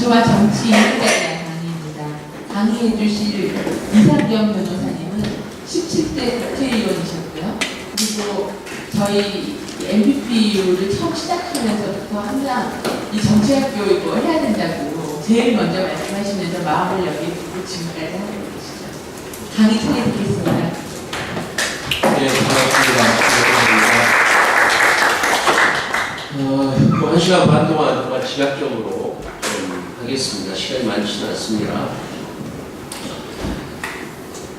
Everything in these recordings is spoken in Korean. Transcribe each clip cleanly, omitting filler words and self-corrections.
정치와 정치 인생에 대한 강의입니다. 강의해 주실 이상경 변호사님은 17대 국회의원이셨고요. 그리고 저희 MPPU를 처음 시작하면서부터 항상 이 정치학 교육을 해야 된다고 제일 먼저 말씀하시면서 마음을 여기 두고 지금까지 하고 계시죠. 강의 청해드리겠습니다. 네, 반갑습니다. 한 시간 반 동안 정말 지각적으로 좀 하겠습니다. 시간이 많지는 않습니다.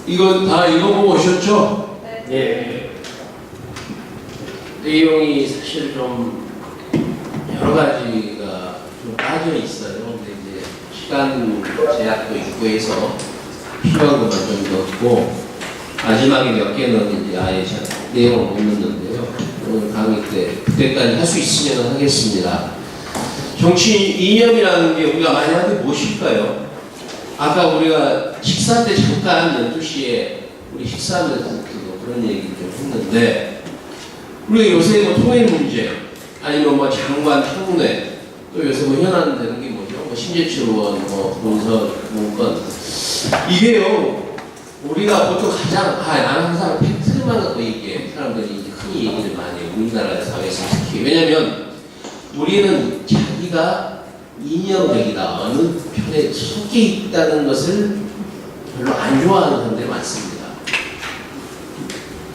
이거 다 읽어보고 오셨죠? 네. 내용이 사실 좀 여러 가지가 좀 빠져 있어요. 근데 이제 시간 제약도 있고 해서 필요한 것만 좀 넣고 마지막에 몇 개는 이제 아예 내용을 못 넣는데요. 오늘 강의 때 그때까지 할 수 있으면 하겠습니다. 정치 이념이라는 게 우리가 많이 하는 게 무엇일까요? 아까 우리가 식사 때 잠깐 12시에 우리 식사하면서 그런 얘기 좀 했는데 우리가 요새 뭐 통일 문제 아니면 뭐 장관 청문회 또 요새 뭐 현안되는 게 뭐죠? 뭐 신재철 의원 뭐 문서 문건 이게요 우리가 보통 가장 나는 항상 팩트만 갖고 얘기해 사람들이 이제 흔히 얘기를 많이 해요. 우리나라 사회에서 특히 왜냐면 우리는 자기가 이념적이다 어느 편에 속해 있다는 것을 별로 안 좋아하는 사람들이 많습니다.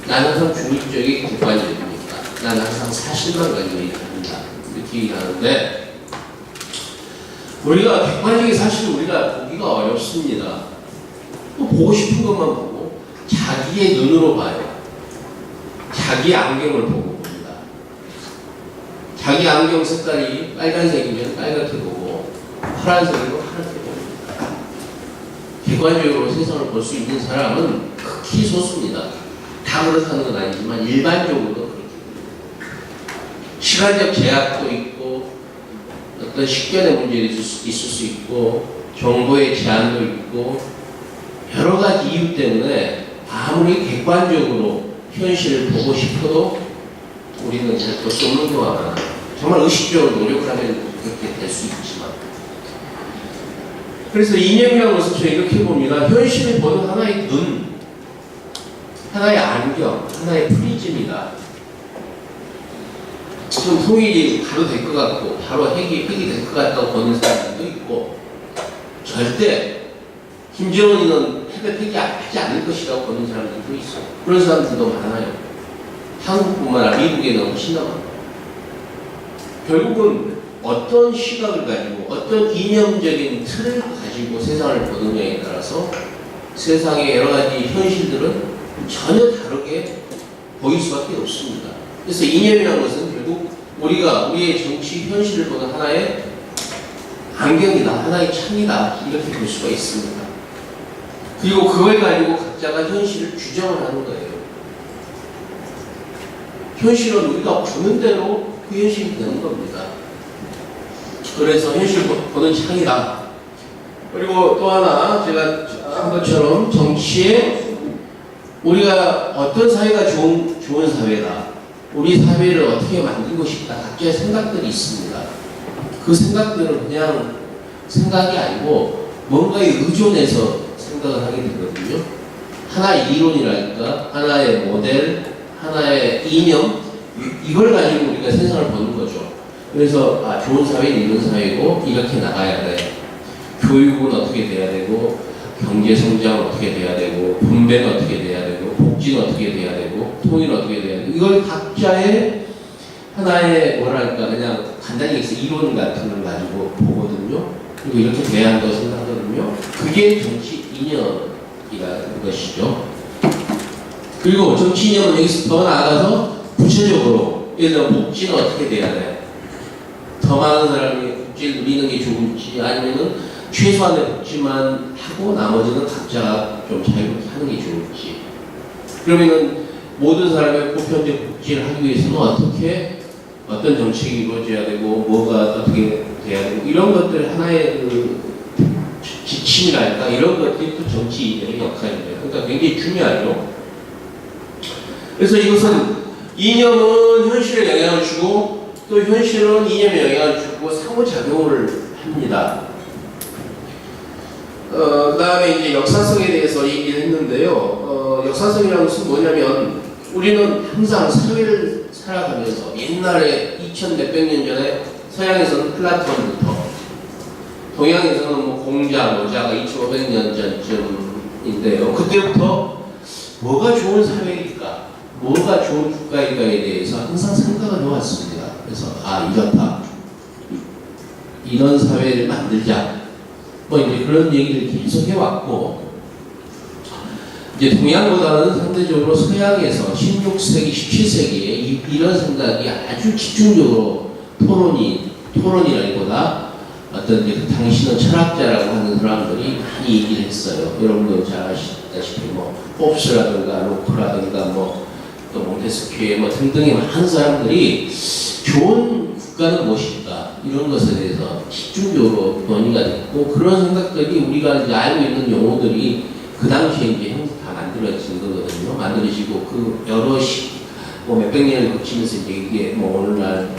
나는 항상 중립적이고 객관적입니다. 나는 항상 사실만 가지고 얘기합니다. 이렇게 얘기하는데 우리가 객관적인 사실을 우리가 보기가 어렵습니다. 또 보고 싶은 것만 보고 자기의 눈으로 봐요. 자기 안경을 보고 봅니다. 자기 안경 색깔이 빨간색이면 빨갛게 보고 파란색이면 파랗게 봅니다. 객관적으로 세상을 볼 수 있는 사람은 극히 소수입니다. 다 그렇다는 건 아니지만 일반적으로 그렇게 됩니다. 시간적 제약도 있고 어떤 식견의 문제도 있을 수 있고 정보의 제한도 있고 여러 가지 이유 때문에 아무리 객관적으로 현실을 보고 싶어도 우리는 잘 볼 수 없는 경우가 많아요. 정말 의식적으로 노력을 하면 그렇게 될 수 있지만 그래서 이념이라는 것을 저는 이렇게 봅니다. 현실을 보는 하나의 눈, 하나의 안경, 하나의 프리즘이다. 지금 통일이 바로 될 것 같고 바로 핵이 될 것 같다고 보는 사람들도 있고 절대 김정은이는 핵을 하지 않을 것이라고 보는 사람들도 있어요. 그런 사람들도 많아요. 한국뿐만 아니라 미국에는 훨씬 더 많아요. 결국은 어떤 시각을 가지고 어떤 이념적인 틀을 가지고 세상을 보느냐에 따라서 세상의 여러 가지 현실들은 전혀 다르게 보일 수밖에 없습니다. 그래서 이념이라는 것은 결국 우리가 우리의 정치 현실을 보는 하나의 안경이다, 하나의 창이다 이렇게 볼 수가 있습니다. 그리고 그걸 가지고 각자가 현실을 규정을 하는 거예요. 현실은 우리가 보는 대로 그 현실이 되는 겁니다. 그래서 현실을 보는 창이다. 그리고 또 하나 제가 한 것처럼 정치에 우리가 어떤 사회가 좋은 사회다. 우리 사회를 어떻게 만들고 싶다. 각자의 생각들이 있습니다. 그 생각들은 그냥 생각이 아니고 뭔가에 의존해서 생각을 하게 되거든요. 하나의 이론이랄까, 하나의 모델, 하나의 이념, 이걸 가지고 우리가 세상을 보는 거죠. 그래서 좋은 사회는 이런 사회고 이렇게 나가야 돼. 교육은 어떻게 돼야 되고 경제 성장은 어떻게 돼야 되고 분배는 어떻게 돼야 되고 복지는 어떻게 돼야 되고 통일은 어떻게 돼야 되고 이걸 각자의 하나의 뭐랄까 그냥 간단히 얘기해서 이론 같은 걸 가지고 보거든요. 그리고 이렇게 돼야 한다고 생각하거든요. 그게 정치 이념이라는 것이죠. 그리고 정치 이념은 여기서 더 나아가서 구체적으로 예를 들어 복지는 어떻게 돼야 돼? 더 많은 사람이 복지를 누리는 게 좋을지 아니면은 최소한의 복지만 하고 나머지는 각자가 좀 자유롭게 하는 게 좋을지 그러면은 모든 사람의 보편적 복지를 하기 위해서는 어떤 정책이 이루어져야 되고 뭐가 어떻게 돼야 되고 이런 것들 하나의 그 지침이랄까 이런 것들이 또 정치 이념의 역할입니다. 그러니까 굉장히 중요하죠. 그래서 이것은 이념은 현실에 영향을 주고 또 현실은 이념에 영향을 주고 상호작용을 합니다. 그 다음에 이제 역사성에 대해서 얘기를 했는데요. 역사성이라는 것은 뭐냐면 우리는 항상 사회를 살아가면서 옛날에 2000 몇백 년 전에 서양에서는 플라톤부터 동양에서는 뭐 공자, 모자가 2500년 전쯤인데요. 그때부터 뭐가 좋은 사회일까, 뭐가 좋은 국가일까에 대해서 항상 생각을 해왔습니다. 그래서 이렇다, 이런 사회를 만들자, 뭐 이제 그런 얘기를 계속 해왔고, 이제 동양보다는 상대적으로 서양에서 16세기, 17세기에 이런 생각이 아주 집중적으로 토론이라기보다 어떤 이제 그 당시는 철학자라고 하는 사람들이 많이 얘기를 했어요. 여러분도 잘 아시다시피 뭐 홉스라든가 로크라든가 또 몽테스큐에 등등의 많은 사람들이 좋은 국가는 무엇일까 이런 것에 대해서 집중적으로 논의가 됐고, 그런 생각들이 우리가 이제 알고 있는 용어들이 그 당시에 이제 다 만들어진 거거든요. 만들어지고 그 여러 몇백 년을 거치면서 이제 이게 오늘날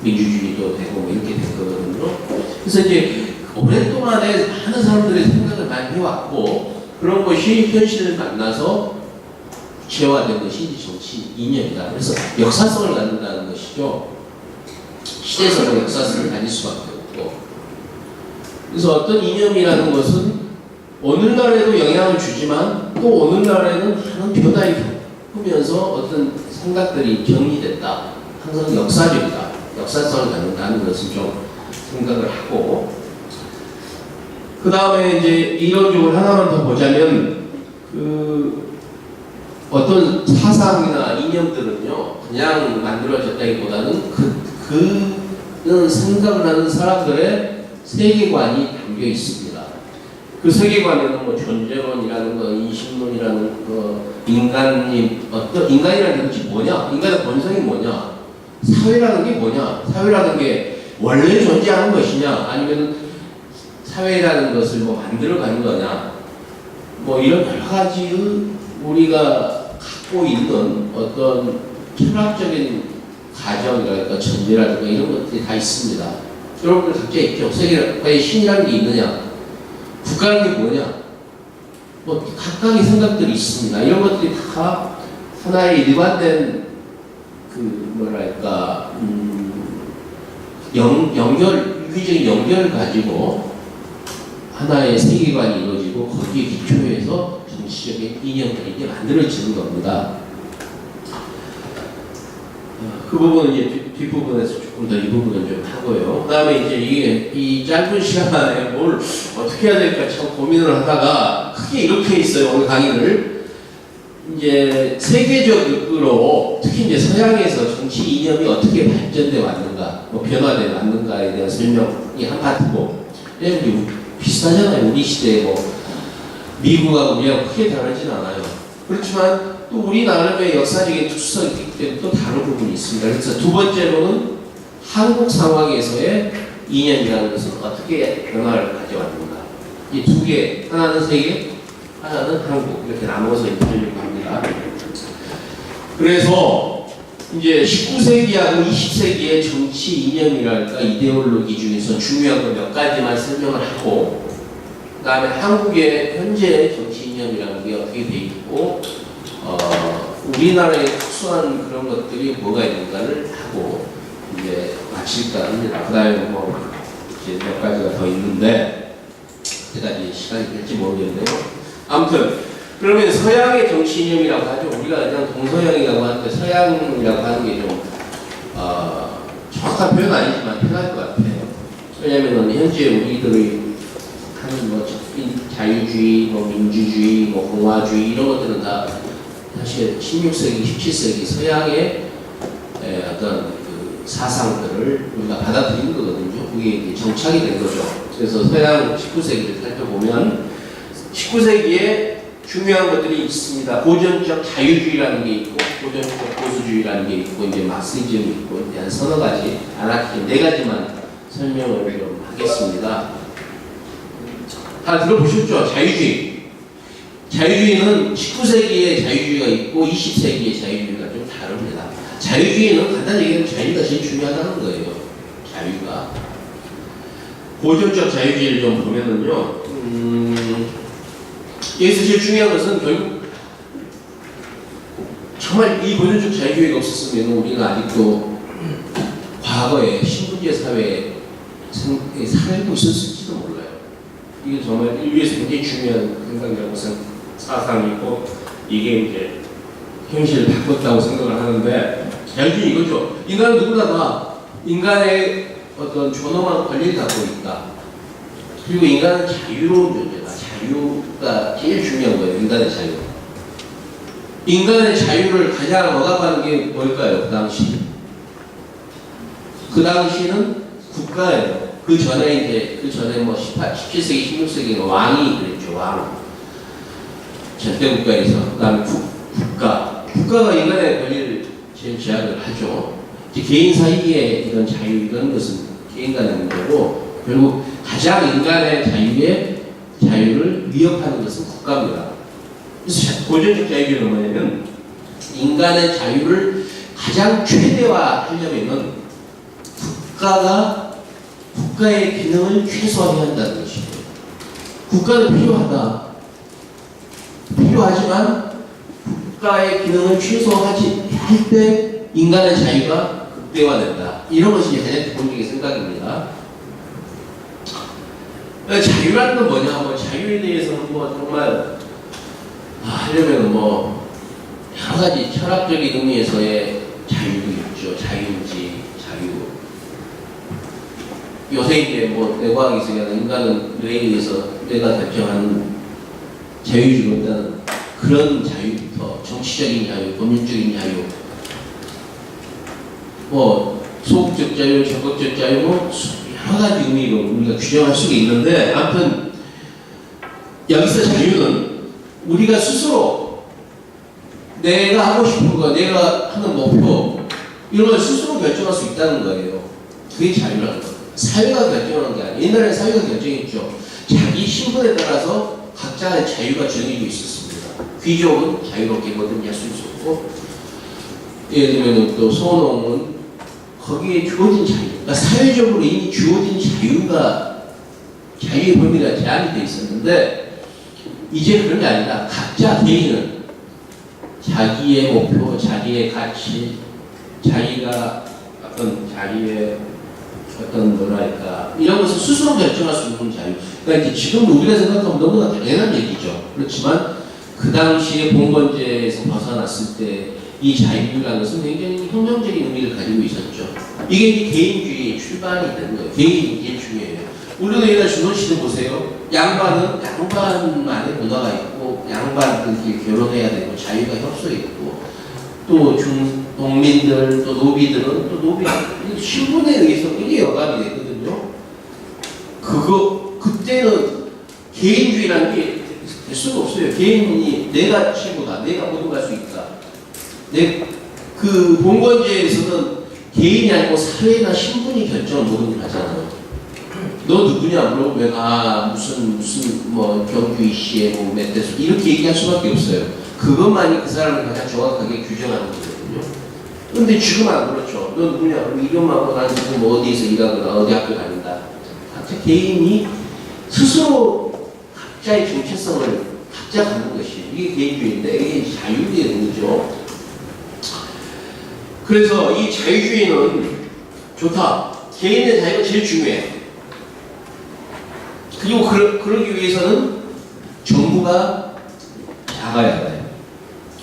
민주주의도 되고 이렇게 된 거거든요. 그래서 이제 오랫동안에 많은 사람들이 생각을 많이 해왔고, 그런 것이 현실을 만나서 구체화된 것이 이제 정치 이념이다. 그래서 역사성을 갖는다는 것이죠. 시대적으로 역사성을 가질 수밖에 없고, 그래서 어떤 이념이라는 것은 오늘날에도 영향을 주지만 또 오늘날에는 많은 변화를 겪으면서 어떤 생각들이 정리됐다. 항상 역사적이다. 역사성을 갖는다는 것을 좀 생각을 하고, 그 다음에 이제 이론적으로 하나만 더 보자면 어떤 사상이나 이념들은요 그냥 만들어졌다기보다는 그는 생각을 하는 사람들의 세계관이 담겨 있습니다. 그 세계관에는 뭐 존재론이라는 거, 인식론이라는 거, 인간이라는 것이 뭐냐, 인간의 본성이 뭐냐, 사회라는 게 뭐냐, 사회라는 게 원래 존재하는 것이냐, 아니면 사회라는 것을 만들어가는 거냐, 이런 여러 가지의 우리가 갖고 있는 어떤 철학적인 가정이랄까, 전제라든가 이런 것들이 다 있습니다. 여러분들 각자 있죠. 세계에 신이라는 게 있느냐, 국가라는 게 뭐냐, 각각의 생각들이 있습니다. 이런 것들이 다 하나의 일관된 유기적인 연결을 가지고 하나의 세계관이 이루어지고, 거기에 기초해서 정치적인 이념들이 이제 만들어지는 겁니다. 그 부분은 이제 뒷부분에서 조금 더 이 부분을 좀 하고요. 그 다음에 이제 이 짧은 시간 안에 뭘 어떻게 해야 될까 참 고민을 하다가 크게 이렇게 있어요. 오늘 강의를. 이제 세계적으로 특히 이제 서양에서 정치 이념이 어떻게 발전돼 왔는가, 변화돼 왔는가에 대한 설명이 한 파트고, 비슷하잖아요. 우리 시대에 미국하고 우리하고 크게 다르진 않아요. 그렇지만 또 우리 나름의 역사적인 특수성이 있기 때문에 또 다른 부분이 있습니다. 그래서 두 번째로는 한국 상황에서의 이념이라는 것은 어떻게 변화를 가져왔는가. 이 두 개, 하나는 세계, 하나는 한국, 이렇게 나눠서 보려고 합니다. 그래서 이제 19세기하고 20세기의 정치 이념이랄까, 이데올로기 중에서 중요한 거 몇 가지만 설명을 하고, 그 다음에 한국의 현재 정치 이념이라는 게 어떻게 돼 있고, 우리나라의 특수한 그런 것들이 뭐가 있는가를 하고 이제 마칠까 합니다. 그 다음에 이제 몇 가지가 더 있는데 그때까지 시간이 될지 모르겠네요. 아무튼 그러면 서양의 정치 이념이라고 하죠. 우리가 그냥 동서양이라고 하는데 서양이라고 하는 게 좀 정확한 표현 아니지만 편할 것 같아요. 왜냐하면 현재 우리들의 하는 자유주의, 민주주의, 공화주의 이런 것들은 다 사실 16세기, 17세기 서양의 어떤 사상들을 우리가 받아들인 거거든요. 그게 이제 정착이 된 거죠. 그래서 서양 19세기를 살펴보면 19세기에 중요한 것들이 있습니다. 고전적 자유주의라는 게 있고, 고전적 보수주의라는 게 있고, 이제 마르크시즘이 있고, 한 서너 가지, 아나키즘 네 가지만 설명을 좀 하겠습니다. 다 들어보셨죠? 자유주의. 자유주의는 19세기의 자유주의가 있고 20세기의 자유주의가 좀 다릅니다. 자유주의는 간단히 얘기하면 자유가 제일 중요하다는 거예요. 자유가. 보존적 자유주의를 좀 보면은요, 여기서 제일 중요한 것은 결국 정말 이 보존적 자유주의가 없었으면 우리가 아직도 과거의 신분제 사회에 살고 있었을지도 몰라요. 이게 정말 인류에서 굉장히 중요한 생각이라고 사상이고, 이게 이제 현실을 바꿨다고 생각을 하는데, 자유주의 이거죠. 인간은 누구나 다 인간의 어떤 존엄한 권리를 갖고 있다. 그리고 인간은 자유로운 존재다. 자유가 제일 중요한 거예요. 인간의 자유. 인간의 자유를 가장 억압하는 게 뭘까요? 그 당시. 그 당시는 국가예요. 그 전에 뭐 17세기, 16세기는 왕이 그랬죠. 왕. 절대국가에서. 그 다음에 국가가 인간의 권리를 제일 제약을 하죠. 개인 사이의 이런 자유, 이런 것은 개인 간의 문제고, 결국 가장 인간의 자유를 위협하는 것은 국가입니다. 그래서 보존적 자유주의는 뭐냐면, 인간의 자유를 가장 최대화하려면 국가의 기능을 최소화해야 한다는 것이에요. 국가는 필요하다. 필요하지만 국가의 기능을 최소화하지 할 때 인간의 자유가 극대화된다. 이런 것이 가장 기본적인 생각입니다. 자유라는 건 뭐냐? 뭐 자유에 대해서는 뭐 정말 하려면 뭐 여러 가지 철학적인 의미에서의 자유도 있죠. 자유인지 자유. 요새 이제 뭐 뇌과학에서 인간은 뇌에 의해서 뇌가 결정하는 자유주의보다는 그런 자유부터 정치적인 자유, 법률적인 자유, 뭐 소극적 자유, 적극적 자유, 뭐 여러 가지 의미로 우리가 규정할 수가 있는데, 아무튼 여기서 자유는 우리가 스스로 내가 하고 싶은 거, 내가 하는 목표, 이런 걸 스스로 결정할 수 있다는 거예요. 그게 자유라는 거예요. 사회가 결정하는 게 아니에요. 옛날에 사회가 결정했죠. 자기 신분에 따라서 각자의 자유가 정해져 있었습니다. 귀족은 자유롭게 뭐든지 할 수 있었고, 예를 들면 또 소농은 거기에 주어진 자유, 그러니까 사회적으로 이미 주어진 자유의 범위가 제한이 되어 있었는데, 이제 그런 게 아니라 각자 개인은 자기의 목표, 자기의 가치, 자기가 자기의 뭐랄까, 이런 것을 스스로 결정할 수 있는 자유. 그러니까 이제 지금 우리가 생각하면 너무나 당연한 얘기죠. 그렇지만 그 당시에 봉건제에서 벗어났을 때 이 자유라는 것은 굉장히 혁명적인 의미를 가지고 있었죠. 이게 이제 개인주의의 출발이 되는 거예요. 개인이 제일 중요해요. 우리도 옛날 조선시대 보세요. 양반만의 문화가 있고, 양반들끼리 결혼해야 되고, 자유가 협소해 있고, 또 농민들, 또 노비들은 신분에 의해서 이게 억압이 되거든요. 그때는 개인주의라는 게 될 수가 없어요. 개인이 내가 최고다, 내가 모두 갈 수 있다. 그 봉건제에서는 개인이 아니고 사회나 신분이 결정을 모든 걸 하잖아요. 너 누구냐 물어보면 무슨 뭐 경주 이씨의 뭐 멧돼지 이렇게 얘기할 수밖에 없어요. 그것만이 그 사람을 가장 정확하게 규정하는 거거든요. 근데 지금 안 그렇죠. 너 누구냐? 그럼 이것만 하고 나는 지금 뭐 어디에서 일하거나 어디 학교 다닌다. 각자 개인이 스스로 각자의 정체성을 각자 갖는 것이 이게 개인주의인데, 이게 자유주의인 거죠. 그래서 이 자유주의는 좋다. 개인의 자유가 제일 중요해. 그리고 그러기 위해서는 정부가 작아야 돼.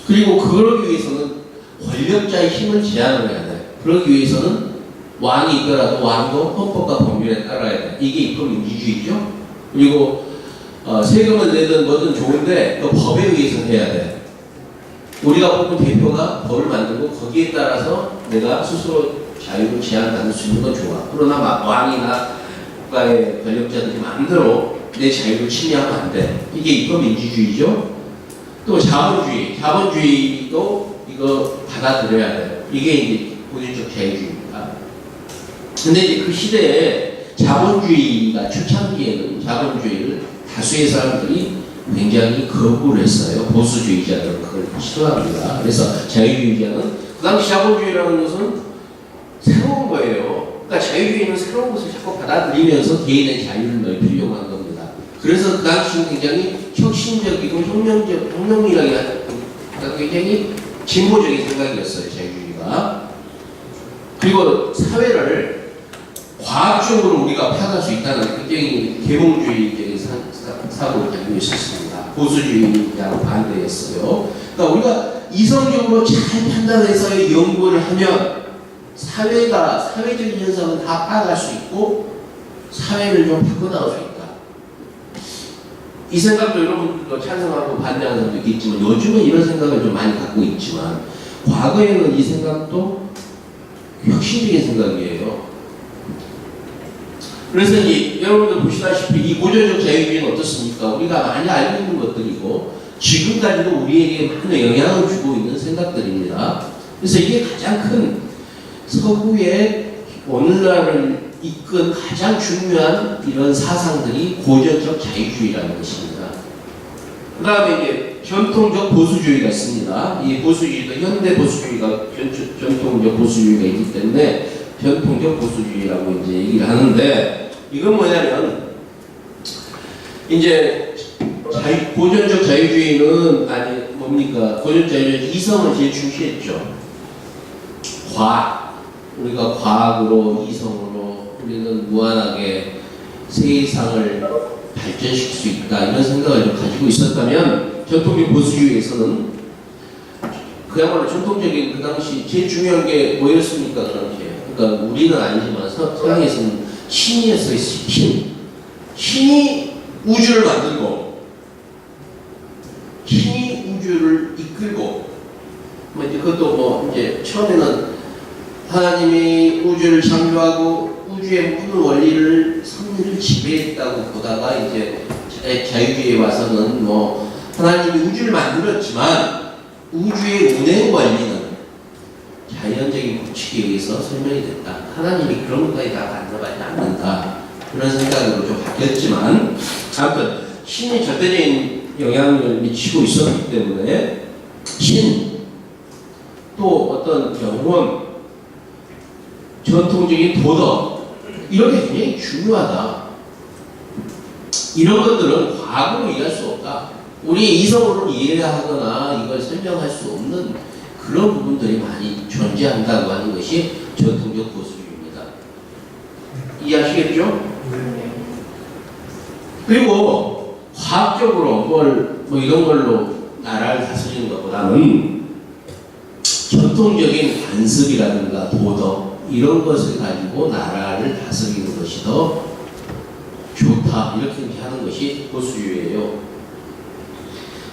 그리고 그러기 위해서는 권력자의 힘을 제한을 해야 돼. 그러기 위해서는 왕이 있더라도 왕도 헌법과 법률에 따라야 돼. 이게 입법민주주의죠. 그리고 세금을 내든 뭐든 좋은데 그 법에 의해서 해야 돼. 우리가 뽑은 대표가 법을 만들고 거기에 따라서 내가 스스로 자유를 제한받을 수 있는 건 좋아. 그러나 왕이나 국가의 권력자들이 마음대로 내 자유를 침해하면 안 돼. 이게 입법민주주의죠. 또 자본주의도 이거 받아들여야 돼. 이게 이제 보존적 자유주의입니다. 근데 이제 그 시대에 자본주의가 초창기에는 자본주의를 다수의 사람들이 굉장히 거부를 했어요. 보수주의자들은 그걸 싫어합니다. 그래서 자유주의자는 그 당시 자본주의라는 것은 새로운 거예요. 그러니까 그러니까 자유주의는 새로운 것을 자꾸 받아들이면서 개인의 자유를 넓히려고 한 겁니다. 그래서 그 당시는 굉장히 혁신적이고 혁명이라고 하는 굉장히 진보적인 생각이었어요, 자유주의가. 그리고 사회를 과학적으로 우리가 파악할 수 있다는 굉장히 계몽주의적인 사고를 가지고 있었습니다. 보수주의자로 반대했어요. 그러니까 우리가 이성적으로 잘 판단해서 연구를 하면 사회적인 현상은 다 파악할 수 있고 사회를 좀 바꿔나갈 수 있다. 이 생각도 여러분들도 찬성하고 반대하는 사람도 있겠지만 요즘은 이런 생각을 좀 많이 갖고 있지만 과거에는 이 생각도 혁신적인 생각이에요. 그래서 이제 여러분들 보시다시피 이 고전적 자유주의는 어떻습니까? 우리가 많이 알고 있는 것들이고 지금까지도 우리에게 많은 영향을 주고 있는 생각들입니다. 그래서 이게 가장 큰 서구의 오늘날을 이끈 가장 중요한 이런 사상들이 고전적 자유주의라는 것입니다. 그 다음에 이제 전통적 보수주의가 있습니다. 이 보수주의도 현대 보수주의가 전통적 보수주의가 있기 때문에 전통적 보수주의라고 이제 얘기를 하는데 이건 뭐냐면 이제 고전적 자유주의는 뭡니까? 고전적 자유주의는 이성을 제일 중시했죠. 우리가 과학으로 이성으로 우리는 무한하게 세상을 발전시킬 수 있다 이런 생각을 좀 가지고 있었다면 전통적 보수주의에서는 그야말로 전통적인 그 당시 제일 중요한 게 뭐였습니까? 그 당시에 그러니까 우리는 아니지만 서양에서는 신이었어요. 신이 우주를 만들고 신이 우주를 이끌고 뭐 이제 그것도 이제 처음에는 하나님이 우주를 창조하고 우주의 모든 원리를 섭리를 지배했다고 보다가 이제 자유주의에 와서는 하나님이 우주를 만들었지만 우주의 운행 원리는 자연적인 법칙에 의해서 설명이 됐다. 하나님이 그런 것까지 다 간섭하지 않는다. 그런 생각으로 좀 바뀌었지만 아무튼 신이 절대적인 영향을 미치고 있었기 때문에 또 어떤 영혼 전통적인 도덕 이런 게 굉장히 중요하다. 이런 것들은 과학으로 이해할 수 없다. 우리 이성으로 이해하거나 이걸 설명할 수 없는 그런 부분들이 많이 존재한다고 하는 것이 전통적 보수주의입니다. 이해하시겠죠? 그리고 과학적으로 이런 걸로 나라를 다스리는 것보다는 전통적인 관습이라든가 도덕 이런 것을 가지고 나라를 다스리는 것이 더 좋다 이렇게 하는 것이 보수주의예요.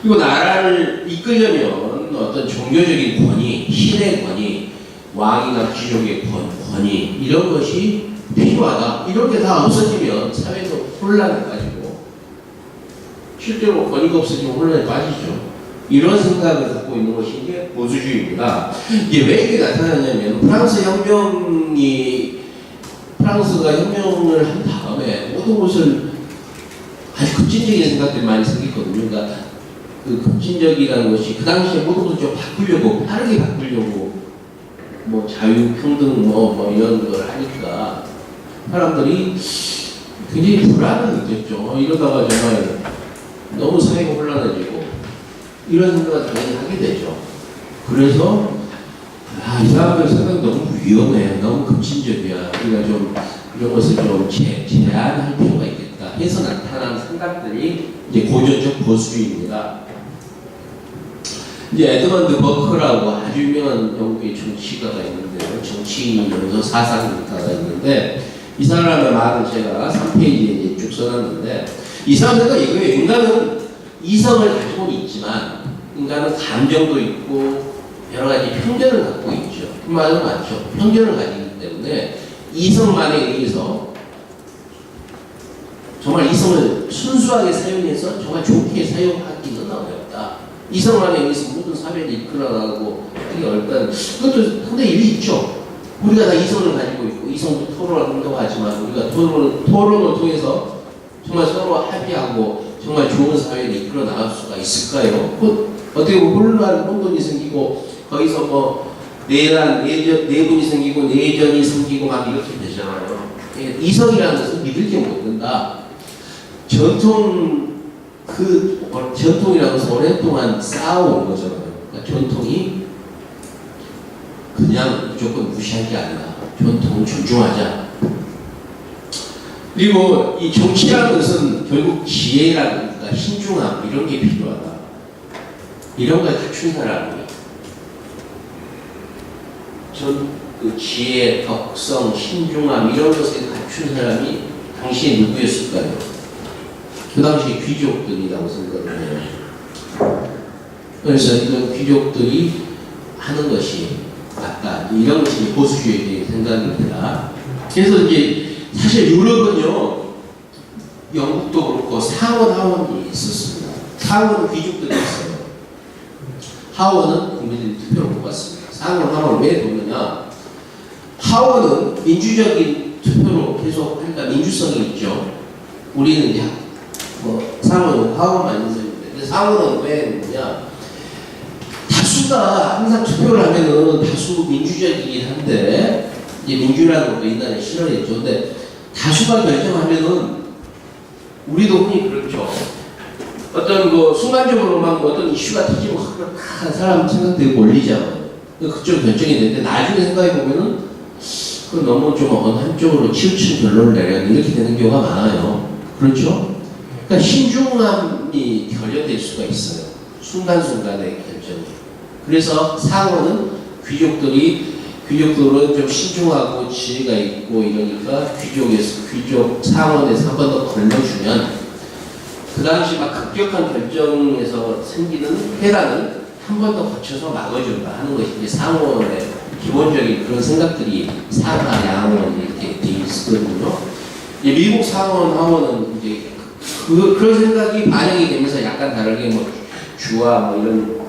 그리고 나라를 이끌려면 어떤 종교적인 권위, 신의 권위, 왕이나 귀족의 권위 이런 것이 필요하다. 이런 게 다 없어지면 사회도 혼란에 빠지고 실제로 권위가 없어지면 혼란에 빠지죠. 이런 생각을 갖고 있는 것이 이게 보수주의입니다. 이게 왜 이게 나타났냐면 프랑스가 혁명을 한 다음에 모든 것을 아주 급진적인 생각들이 많이 생겼거든요. 그러니까 그 급진적이라는 것이 그 당시에 모든 것을 좀 바꾸려고 빠르게 바꾸려고 자유 평등 이런 걸 하니까 사람들이 굉장히 불안을 느꼈죠. 이러다가 정말 너무 사회가 혼란해지고 이런 생각을 당연히 하게 되죠. 그래서 이 사람들 생각이 너무 위험해, 너무 급진적이야. 우리가 좀 이런 것을 좀 제한할 필요가 있겠다 해서 나타난 생각들이 이제 고전적 보수주의입니다. 이제 에드먼드 버크라고 아주 유명한 영국의 정치가가 있는데요. 정치인이면서 사상가가 있는데 이 사람의 말을 제가 3페이지에 쭉 써놨는데 이 사람들과 이거예요. 인간은 이성을 가지고는 있지만 인간은 감정도 있고 여러 가지 편견을 갖고 있죠. 그 말은 맞죠. 편견을 가지기 때문에 이성만에 의해서 정말 이성을 순수하게 사용해서 정말 좋게 사용하기는 어렵다. 이성만에 의해서 모든 사회를 이끌어나가고 하기 어렵다는 그것도 상당히 일리 있죠. 우리가 다 이성을 가지고 있고 이성도 토론한다고 하지만 우리가 토론을 통해서 정말 서로 합의하고 정말 좋은 사회를 이끌어 나갈 수가 있을까요? 어떻게 보면 혼돈이 생기고 거기서 내분이 생기고 내전이 생기고 막 이렇게 되잖아요. 이성이라는 것은 믿을 게 못 된다. 전통이라는 것은 오랫동안 쌓아온 거잖아요. 그러니까 전통이 그냥 무조건 무시할 게 아니라 전통을 존중하자. 그리고 이 정치라는 것은 결국 지혜라든가 신중함 이런 게 필요하다. 이런 걸 갖춘 사람이 그 지혜, 덕성, 신중함 이런 것을 갖춘 사람이 당시에 누구였을까요? 그 당시에 귀족들이라고 생각을 해요. 그래서 이런 귀족들이 하는 것이 맞다. 이런 것이 보수주의의 생각입니다. 그래서 이제 사실 유럽은요, 영국도 그렇고 상원 하원이 있었습니다. 상원은 귀족들이 있어요. 하원은 국민들이 투표로 뽑았습니다. 상원 하원 왜 보느냐? 하원은 민주적인 투표로 계속 하니까 민주성이 있죠. 우리는 이제 상원은 하원만 있는데, 근데 상원은 왜 있느냐? 다수가 항상 투표를 하면은 다수 민주적이긴 한데, 이제 민주라는 것도 옛날에 싫어했죠. 근데 다수가 결정하면은 우리도 흔히 그렇죠. 어떤 순간적으로 막 어떤 이슈가 터지면 한 사람 생각되고 몰리잖아요. 그쪽 결정이 되는데 나중에 생각해 보면은 그 너무 좀 어느 한쪽으로 치우친 결론을 내려 이렇게 되는 경우가 많아요. 그렇죠? 그러니까 신중함이 결여될 수가 있어요. 순간순간의 결정이. 그래서 상원은 귀족들은 좀 신중하고 지혜가 있고 이러니까 귀족 상원에서 한 번 더 걸러주면 그 당시 막 급격한 결정에서 생기는 회란은 한 번 더 거쳐서 막아준다 하는 것이 이제 상원의 기본적인 그런 생각들이 상하 양원 이렇게 돼 있거든요. 미국 상원 하원은 이제 그런 생각이 반영이 되면서 약간 다르게 주와 이런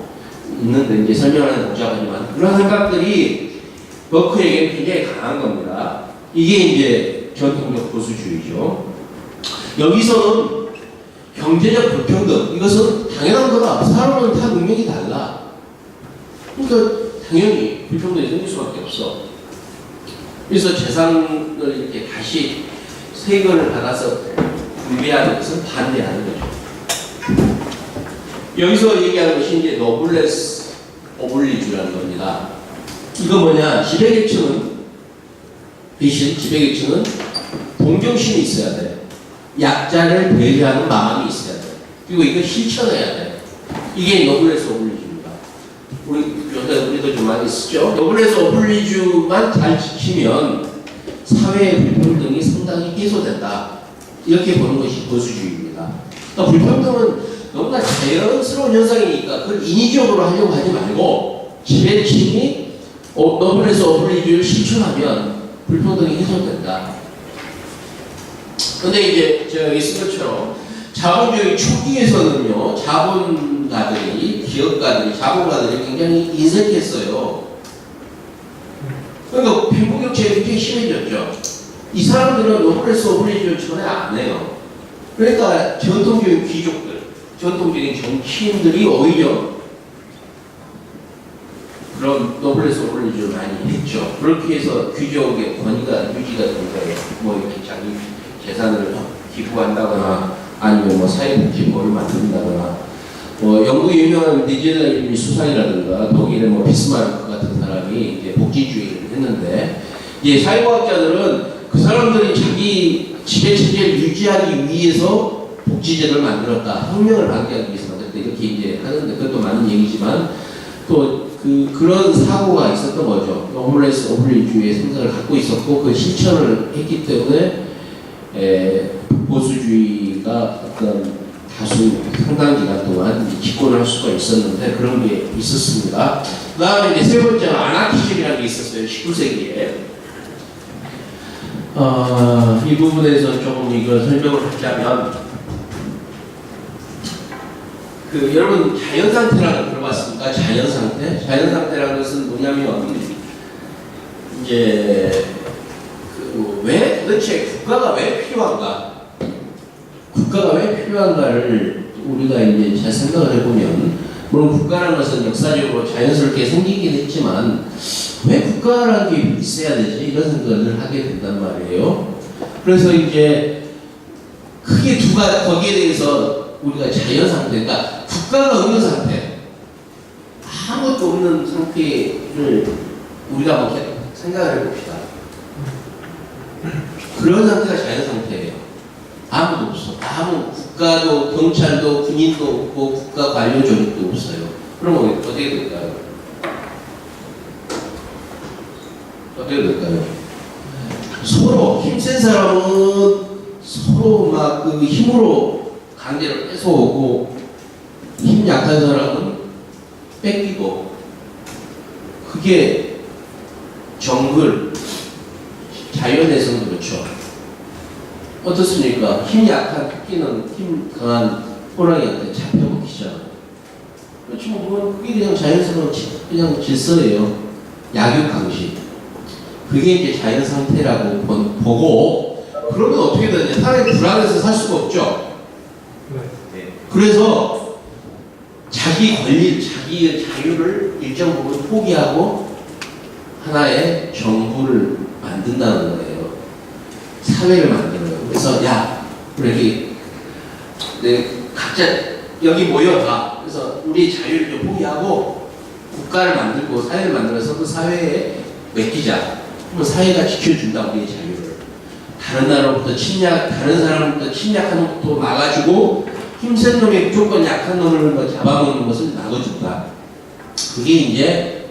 있는데 이제 설명하는 복잡하지만 그런 생각들이 버크에게 굉장히 강한 겁니다. 이게 이제 전통적 보수주의죠. 여기서는 경제적 불평등, 이것은 당연한 거다. 사람은 다 능력이 달라. 그러니까 당연히 불평등이 생길 수밖에 없어. 그래서 재산을 이렇게 다시 세금을 받아서 분배하는 것은 반대하는 거죠. 여기서 얘기하는 것이 이제 노블레스 오블리주라는 겁니다. 이거 뭐냐? 지배계층은 동정심이 있어야 돼. 약자를 배려하는 마음이 있어야 돼. 그리고 이거 실천해야 돼. 이게 노블레스 오블리주입니다. 요새 우리도 좀 많이 쓰죠. 노블레스 오블리주만 잘 지키면 사회의 불평등이 상당히 해소된다. 이렇게 보는 것이 보수주의입니다. 그러니까 불평등은 너무나 자연스러운 현상이니까 그걸 인위적으로 하려고 하지 말고 지배층이 노블레스 오블리주를 실천하면 불평등이 해소된다. 근데 이제 제가 여기 쓴 것처럼 자본주의 초기에서는요, 자본가들이, 자본가들이 굉장히 인색했어요. 그러니까 빈부격차가 굉장히 심해졌죠. 이 사람들은 노블레스 오블리주를 전혀 안 해요. 그러니까 전통적인 귀족들, 전통적인 정치인들이 오히려 그런 노블레스 오블리주를 많이 했죠. 그렇게 해서 귀족의 권위가 유지가 된 거예요. 이렇게 자기 재산을 기부한다거나 아니면 사회복지법을 만든다거나 영국의 유명한 디즈니 수상이라든가 독일의 비스마르크 같은 사람이 이제 복지주의를 했는데 이제 사회과학자들은 그 사람들이 자기 지배체제를 유지하기 위해서 복지제도를 만들었다. 혁명을 방기하기 위해서 만들었다. 이렇게 이제 하는데 그것도 맞는 얘기지만 또 그런 사고가 있었던 거죠. 노블레스 오블리주의 생각을 갖고 있었고 그 실천을 했기 때문에 보수주의가 어떤 다수 상당 기간 동안 집권을 할 수가 있었는데 그런 게 있었습니다. 그 다음에 이제 세 번째는 아나키즘이라는 게 있었어요. 19세기에. 이 부분에서 조금 이걸 설명을 하자면 여러분 자연상태라는 거 들어봤습니까? 자연상태? 자연상태라는 것은 뭐냐면 이제 왜 도대체 국가가 왜 필요한가? 국가가 왜 필요한가를 우리가 이제 잘 생각을 해보면 물론 국가라는 것은 역사적으로 자연스럽게 생기긴 했지만 왜 국가라는 게 있어야 되지? 이런 생각을 하게 된단 말이에요. 그래서 이제 크게 거기에 대해서 우리가 자연 상태, 그러니까 국가가 없는 상태, 아무것도 없는 상태를 우리가 한번 생각을 해봅시다. 그런 상태가 자연 상태예요. 아무도 없어. 아무 국가도 경찰도 군인도 없고 국가 관료 조직도 없어요. 그러면 어떻게 될까요? 어떻게 될까요? 서로 힘센 사람은 서로 막 그 힘으로 강제로 뺏어오고 힘 약한 사람은 뺏기고 그게 정글 자연에서는 그렇죠. 어떻습니까? 힘 약한 토끼는 힘 강한 호랑이한테 잡혀먹히잖아요. 그렇죠. 뭐 그게 그냥 자연스러운 그냥 질서예요. 약육강식. 그게 이제 자연 상태라고 보고 그러면 어떻게 되냐? 사람이 불안해서 살 수가 없죠. 네. 그래서 자기 권리, 자기의 자유를 일정 부분 포기하고 하나의 정부를 만든다는 거예요. 사회를 만들어요. 그래서 야, 우리 각자 여기 모여라. 그래서 우리 자유를 좀 포기하고 국가를 만들고 사회를 만들어서 그 사회에 맡기자. 그럼 사회가 지켜준다 우리의 자유를. 다른 나라로부터 다른 사람부터 침략하는 것도 막아주고 힘센 놈이 무조건 약한 놈을 잡아먹는 것을 막아준다. 그게 이제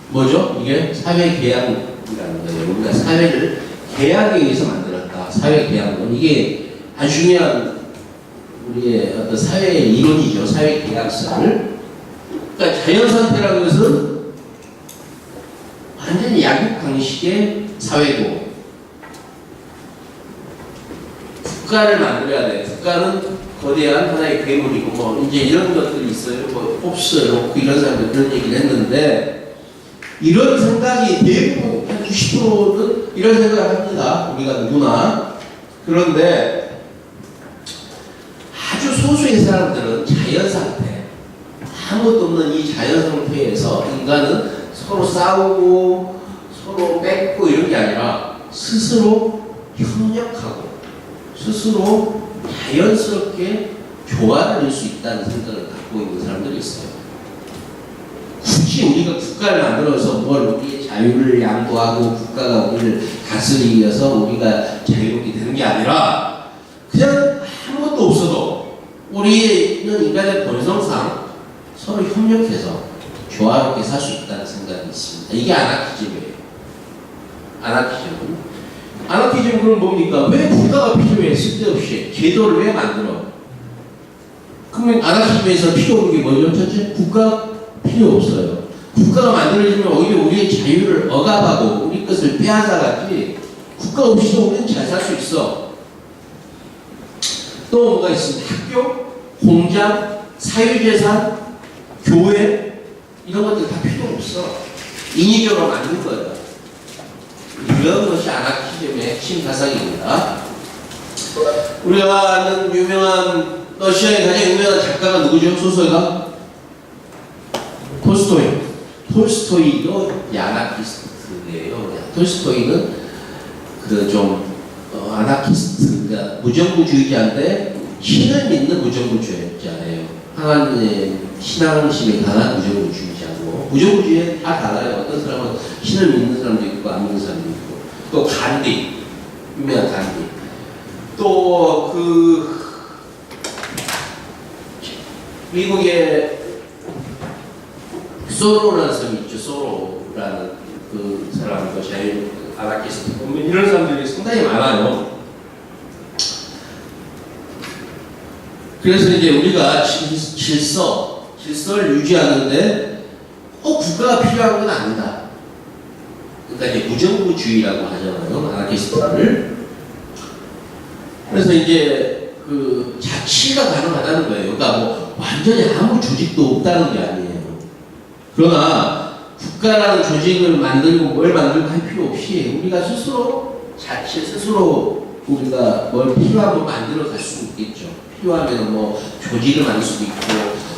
뭐죠? 이게 사회 계약이라는 거예요. 우리가 사회를 계약에 의해서 만들었다. 사회 계약은 이게 아주 중요한 우리의 어떤 사회의 이론이죠. 사회 계약서를. 그러니까 자연 상태라는 것은 완전히 약육강식의 사회고 국가를 만들어야 돼. 국가는 거대한 하나의 괴물이고 뭐 이제 이런 것들이 있어요. 뭐 홉스, 로크 이런 사람들 그런 얘기를 했는데 이런 생각이 대부분 한 90%는 이런 생각을 합니다. 우리가 누구나. 그런데 아주 소수의 사람들은 자연 상태, 아무것도 없는 이 자연 상태에서 인간은 서로 싸우고 서로 뺏고 이런 게 아니라 스스로 협력하고 스스로 자연스럽게 조화를 수 있다는 생각을 갖고 있는 사람들이 있어요. 굳이 우리가 국가를 만들어서 뭘 우리의 자유를 양보하고 국가가 우리를 다스리기 위해서 우리가 자유롭게 되는 게 아니라 그냥 아무것도 없어도 우리는 인간의 본성상 서로 협력해서 조화롭게 살 수 있다는 생각이 있습니다. 이게 아나키즘이에요. 아나키즘은 그럼 뭡니까? 왜 국가가 필요해? 쓸데없이 제도를 왜 만들어? 그러면 아나키즘에서 필요 없는 게 뭐죠? 첫째, 국가 필요 없어요. 국가가 만들어지면 오히려 우리의 자유를 억압하고 우리 것을 빼앗아가지 국가 없이도 우리는 잘 살 수 있어. 또 뭐가 있습니다. 학교, 공장, 사유재산, 교회 이런 것들 다 필요 없어. 인위적으로 만든 거예요. 이런 것이 아나키즘의 핵심 가상입니다. 우리가 아는 유명한 러시아의 가장 유명한 작가가 누구죠? 소설가? 톨스토이도 아나키스트예요. 톨스토이는 그 좀 아나키스트, 그러니까 무정부주의자인데 신을 믿는 무정부주의자예요. 하나님의 신앙심이 강한 무정부주의자고, 무정부주의에 다 달라요. 어떤 사람은 신을 믿는 사람도 있고 안 믿는 사람도 있고. 또 간디, 유명한 간디. 또 미국의 소로라는 사람이 있죠. 소로라는 그 사람도 자유 아나키스트. 이런 사람들이 상당히 많아요. 그래서 이제 우리가 질서를 유지하는데 국가가 필요한 건 아니다. 그러니까 이제 무정부주의라고 하잖아요. 아나키스트를. 그래서 이제 그 자치가 가능하다는 거예요. 그러니까 뭐 완전히 아무 조직도 없다는 게 아니에요. 그러나 국가라는 조직을 만들고 뭘 만들고 할 필요 없이 우리가 스스로 우리가 뭘 필요한 걸 만들어 갈 수 있겠죠. 필요하면 뭐 조직을 만들 수도 있고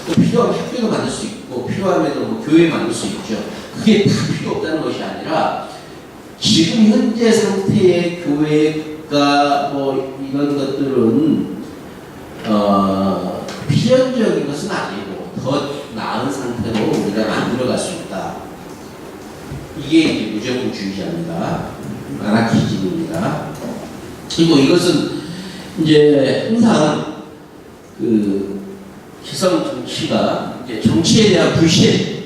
또 필요하면 학교도 만들 수 있고 필요하면 뭐 교회 만들 수 있죠. 그게 다 필요 없다는 것이 아니라 지금 현재 상태의 교회가 뭐 이런 것들은 필연적인 것은 아니고 더 나은 상태로 우리가 만들어갈 수 있다. 이게 이제 무정부주의자입니다. 아나키즘입니다. 그리고 이것은 이제 항상 그 기성 정치가 이제 정치에 대한 불신,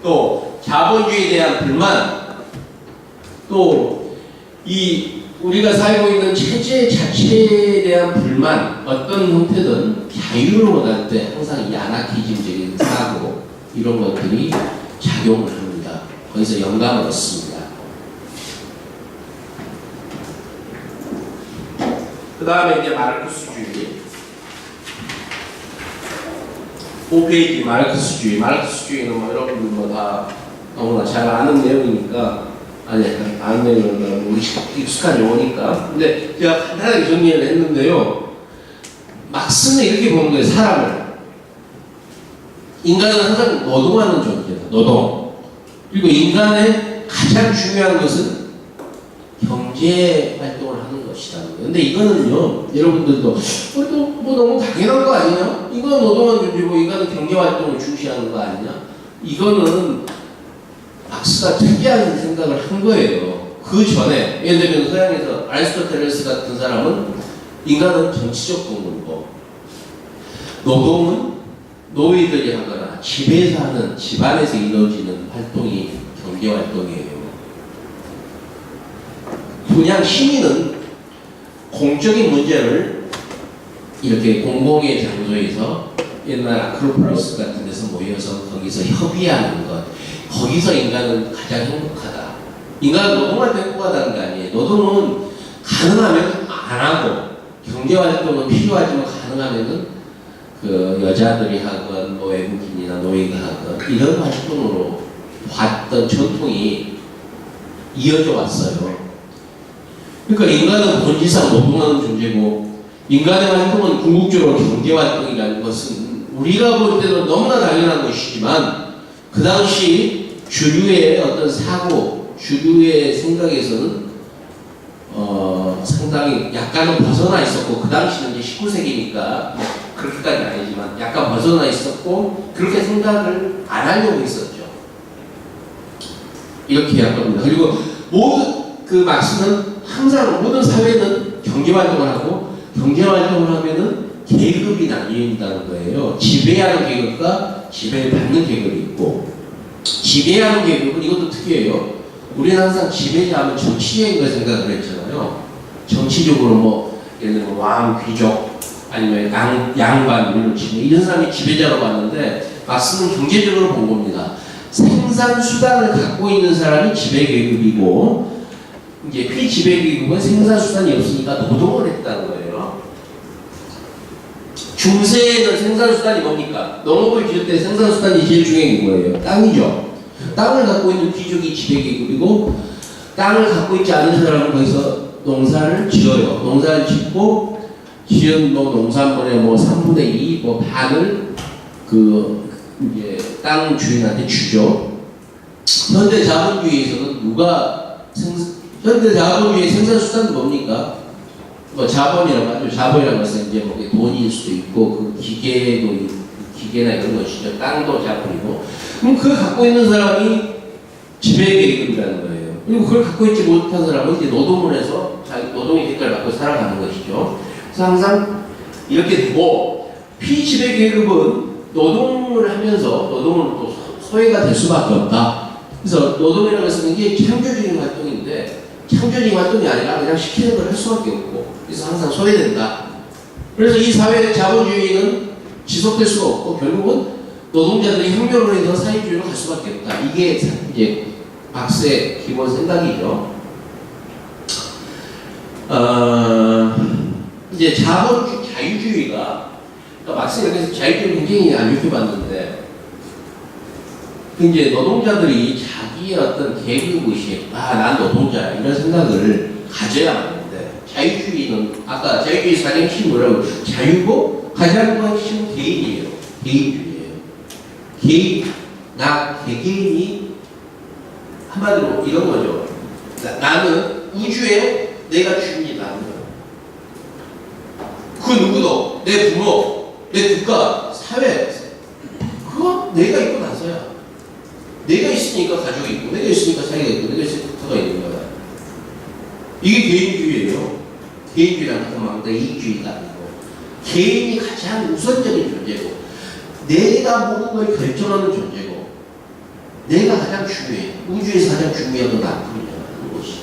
또 자본주의에 대한 불만, 또 이 우리가 살고 있는 체제 자체에 대한 불만, 어떤 형태든 자유를 원할 때 항상 이 아나키즘적인 사고 이런 것들이 작용을 합니다. 거기서 영감을 얻습니다. 그 다음에 이제 마르크스주의. 5페이지 마르크스주의는 뭐 여러분들 뭐 다 너무나 잘 아는 내용이니까, 아니, 아는 내용은 우리 익숙한 용어니까. 근데 제가 간단하게 정리를 했는데요. 막스는 이렇게 보는 거예요, 사람을. 인간은 항상 노동하는 존재다, 노동. 그리고 인간의 가장 중요한 것은 경제 활동을 하는 것이라는 거예요. 근데 이거는요, 여러분들도 뭐 너무 당연한 거 아니냐? 이건 노동하는 존재고 인간은 경제 활동을 중시하는 거 아니냐? 이거는 막스가 특이한 생각을 한 거예요. 그 전에 예를 들면 서양에서 아리스토텔레스 같은 사람은 인간은 정치적 동물이고 노동은 노예들이 하거나 집에서 하는, 집안에서 이루어지는 활동이 경제 활동이에요. 그냥 시민은 공적인 문제를 이렇게 공공의 장소에서 옛날 아크로폴리스 같은 데서 모여서 거기서 협의하는 것, 거기서 인간은 가장 행복하다. 인간은 노동할 때 행복하다는 게 아니에요. 노동은 가능하면 안 하고, 경제활동은 필요하지만 가능하면은 그 여자들이 하건 뭐 외국인이나 노예가 하건 이런 활동으로 봤던 전통이 이어져 왔어요. 그러니까 인간은 본질상 노동하는 존재고, 인간의 활동은 궁극적으로 경제활동이라는 것은 우리가 볼 때는 너무나 당연한 것이지만, 그 당시 주류의 어떤 사고, 주류의 생각에서는 상당히 약간은 벗어나 있었고, 그 당시는 이제 19세기니까 뭐 그렇게까지는 아니지만 약간 벗어나 있었고, 그렇게 생각을 안 하려고 했었죠. 이렇게 할 겁니다. 그리고 모든 그 막스는 항상 모든 사회는 경제활동을 하고, 경제활동을 하면은 계급이 나뉘는다는 거예요. 지배하는 계급과 지배를 받는 계급이 있고, 지배하는 계급은 이것도 특이해요. 우리는 항상 지배자 하면 정치적인 걸 생각을 했잖아요. 정치적으로 뭐 예를 들면 왕, 귀족, 아니면 양반, 이런 사람이 지배자로 봤는데, 막스는 경제적으로 본 겁니다. 생산 수단을 갖고 있는 사람이 지배 계급이고, 이제 피지배 계급은 생산 수단이 없으니까 노동을 했다는 거예요. 중세에는 생산 수단이 뭡니까? 농업을 지을 때 생산 수단이 제일 중요한 거예요. 땅이죠. 땅을 갖고 있는 귀족이 지배 계급이고, 땅을 갖고 있지 않은 사람은 거기서 농사를 지어요. 농사를 짓고, 지은 뭐 농산물의 뭐 3분의 2, 뭐 반을 그 이제 땅 주인한테 주죠. 현대 자본주의에서는 현대 자본주의 생산 수단은 뭡니까? 뭐 자본이라고 하죠. 자본이라는 것은 이제 뭐 돈일 수도 있고, 그 기계나 이런 것이죠. 땅도 자본이고. 그럼 그걸 갖고 있는 사람이 지배계급이라는 거예요. 그리고 그걸 갖고 있지 못한 사람은 이제 노동을 해서 자기 노동의 대가를 받고 살아가는 것이죠. 그래서 항상 이렇게 되고, 피지배계급은 노동을 하면서 노동을 또 소외가 될 수밖에 없다. 그래서 노동이라는 것은 이게 창조적인 활동인데, 창조적인 활동이 아니라 그냥 시키는 걸 할 수밖에 없고, 그래서 항상 소외된다. 그래서 이 사회의 자본주의는 지속될 수가 없고, 결국은 노동자들이 혁명을 해서 사회주의로 갈 수밖에 없다. 이게 이제 막스의 기본 생각이죠. 이제 자유주의가, 그러니까 막스는 여기서 자유주의를 굉장히 안 좋게 봤는데, 이제 노동자들이 자기의 어떤 계급의식, 난 노동자야, 이런 생각을 가져야 하는데, 자유주의는, 아까 자유주의 가장 핵심이 뭐라고? 자유고, 가장 핵심은 개인이에요. 개인주의예요. 나 개개인이 한마디로 이런 거죠. 나는 우주에 내가 주인이다. 그 누구도 내 부모, 내 국가, 사회 그거 내가 있고 나서야. 내가 있으니까 가족이 있고, 내가 있으니까 사회가 있고, 내가 있으니까 국가가 있는 거야. 이게 개인주의예요. 개인주의라는 것은 막 이익주의가 아니고 개인이 가장 우선적인 존재고 내가 모든 걸 결정하는 존재고 내가 가장 중요해. 우주에서 가장 중요한 건 나뿐이라는 것이죠.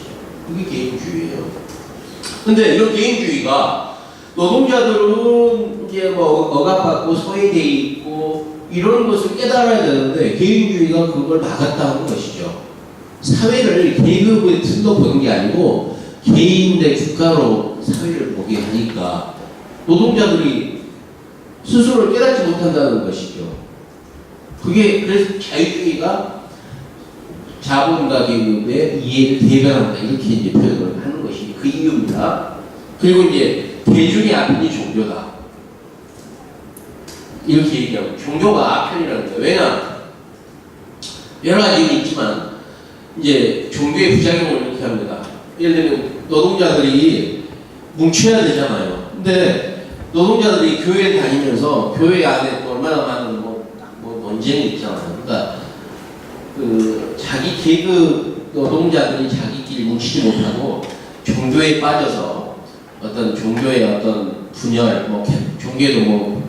이게 개인주의예요. 근데 이런 개인주의가 노동자들은 이제 뭐 억압받고 소외돼 있고 이런 것을 깨달아야 되는데 개인주의가 그걸 막았다는 것이죠. 사회를 계급의 틀로 보는 게 아니고 개인 대 국가로 사회를 보게 하니까 노동자들이 스스로를 깨닫지 못한다는 것이죠. 그게 그래서 자유주의가 자본과 계급의 이해를 대변한다 이렇게 이제 표현을 하는 것이 그 이유입니다. 그리고 이제 대중의 아편이 종교다 이렇게 얘기하고 종교가 아편이라는 거예요. 왜냐 여러 가지 이유는 있지만 이제 종교의 부작용을 이렇게 합니다. 예를 들면 노동자들이 뭉쳐야 되잖아요. 근데 노동자들이 교회에 다니면서 교회 안에 또 얼마나 많은 뭐 논쟁이 있잖아요. 그러니까 그 자기 계급 노동자들이 자기끼리 뭉치지 못하고 종교에 빠져서 어떤 종교의 어떤 분열, 뭐 종교에도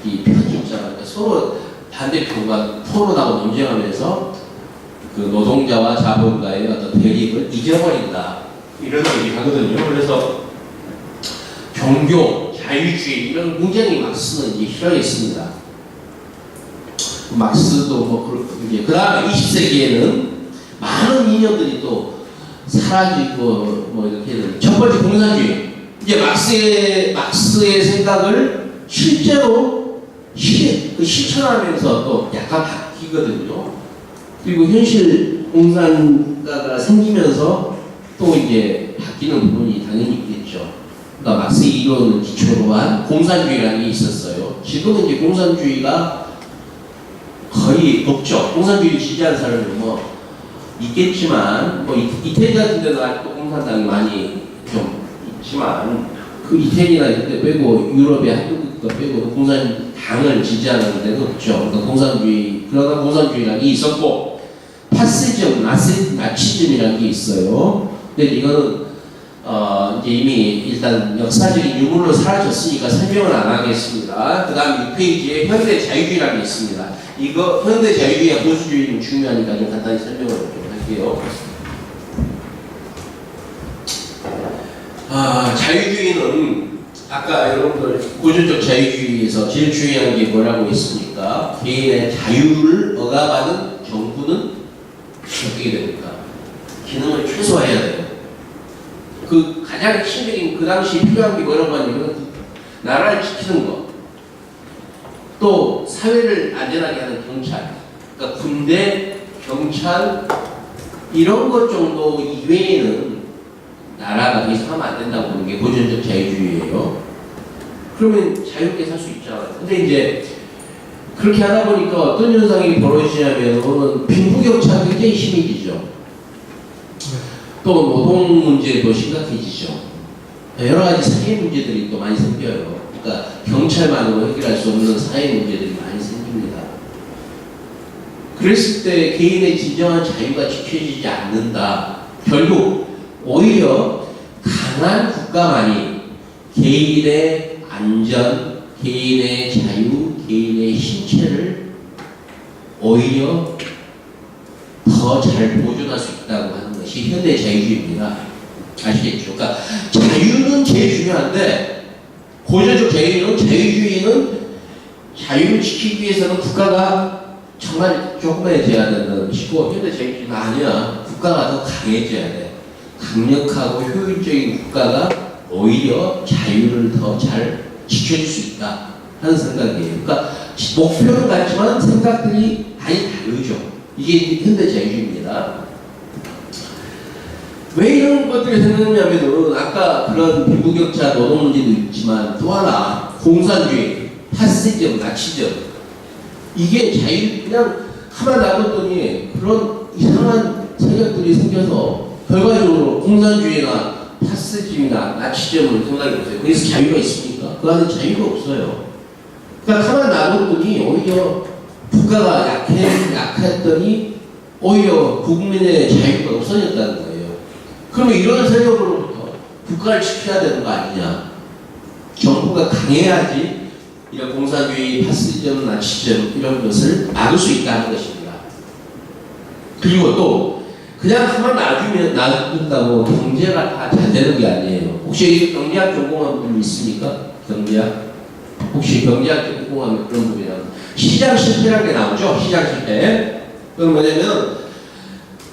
이 편이 있잖아요. 그러니까 서로 반대편과 토론하고 논쟁하면서 그 노동자와 자본가의 어떤 대립을 잊어버린다. 이런 얘기를 하거든요. 그래서 종교, 자유주의 이런 굉장히 막스는 이제 싫어했습니다. 막스도 뭐 그렇게 그 다음에 20세기에는 많은 이념들이 또 사라지고 뭐 이렇게 첫 번째 공산주의. 이제 막스의 생각을 실제로 실천하면서 또 약간 바뀌거든요. 그리고 현실 공산가가 생기면서 또 이제 바뀌는 부분이 당연히 있겠죠. 그러니까 막스 이론을 기초로 한 공산주의라는 게 있었어요. 지금은 이제 공산주의가 거의 없죠. 공산주의를 지지하는 사람이 뭐 있겠지만, 뭐 이태리 같은 데는 아직도 공산당이 많이 좀 있지만, 그 이태리나 이런 데 빼고 유럽의 한두 국가 빼고 공산당을 지지하는 데는 없죠. 그러니까 그러나 공산주의라는 게 있었고, 파시즘, 나치즘이라는 게 있어요. 근데 이거는 이제 이미 일단 역사적인 유물로 사라졌으니까 설명을 안 하겠습니다. 그 다음 6페이지에 현대 자유주의라는 게 있습니다. 이거 현대 자유주의와 보수주의는 중요하니까 좀 간단히 설명을 좀 할게요. 자유주의는 아까 여러분들 고전적 자유주의에서 제일 중요한 게 뭐라고 했습니까? 개인의 자유를 억압하는 정부는 어떻게 됩니까? 기능을 최소화해야 돼요. 그 가장 핵심적인 그 당시 필요한 게 뭐라고 하냐면 나라를 지키는 것, 또 사회를 안전하게 하는 경찰, 그러니까 군대, 경찰 이런 것 정도 이외에는 나라가 더 이상 하면 안 된다고 보는 게 고전적 자유주의예요. 그러면 자유롭게 살 수 있잖아요. 근데 이제 그렇게 하다 보니까 어떤 현상이 벌어지냐면 빈부격차가 굉장히 심해지죠. 또 노동 문제도 심각해지죠. 여러 가지 사회 문제들이 또 많이 생겨요. 그러니까 경찰만으로 해결할 수 없는 사회 문제들이 많이 생깁니다. 그랬을 때 개인의 진정한 자유가 지켜지지 않는다. 결국 오히려 강한 국가만이 개인의 안전, 개인의 자유, 개인의 신체를 오히려 더 잘 보존할 수 있다고 하는 것이 현대 자유주의입니다. 아시겠죠? 그러니까 자유는 제일 중요한데 고전적 자유주의는 자유를 지키기 위해서는 국가가 정말 조그매져야 된다는 것이고 현대 자유주의는 아니야. 국가가 더 강해져야 돼. 강력하고 효율적인 국가가 오히려 자유를 더 잘 지켜줄 수 있다 하는 생각이에요. 그러니까 목표는 같지만 생각들이 많이 다르죠. 이게 현대 자유주의입니다. 왜 이런 것들이 생겼냐면은 아까 그런 빈부격차 노동 문제도 있지만 또 하나 공산주의, 파시즘, 나치즘 이게 그냥 가만 놔뒀더니 그런 이상한 세력들이 생겨서 결과적으로 공산주의나 파시즘이나 나치즘을 생각해보세요. 거기서 자유가 있습니까? 그 안에 자유가 없어요. 그러니까 가만 놔뒀더니 오히려 국가가 약했더니 오히려 국민의 자유가 없어졌다는 거예요. 그러면 이런 세력으로부터 국가를 지켜야 되는 거 아니냐? 정부가 강해야지 이런 공산주의, 파시즘, 나치즘 이런 것을 막을 수 있다는 것입니다. 그리고 또 그냥 가만 놔둔다고 경제가 다 잘 되는 게 아니에요. 혹시 경제학 전공한 분 있습니까? 경제학? 혹시 경제학 전공하면 그런 분이랑 시장 실패라는 게 나오죠? 시장 실패. 그건 뭐냐면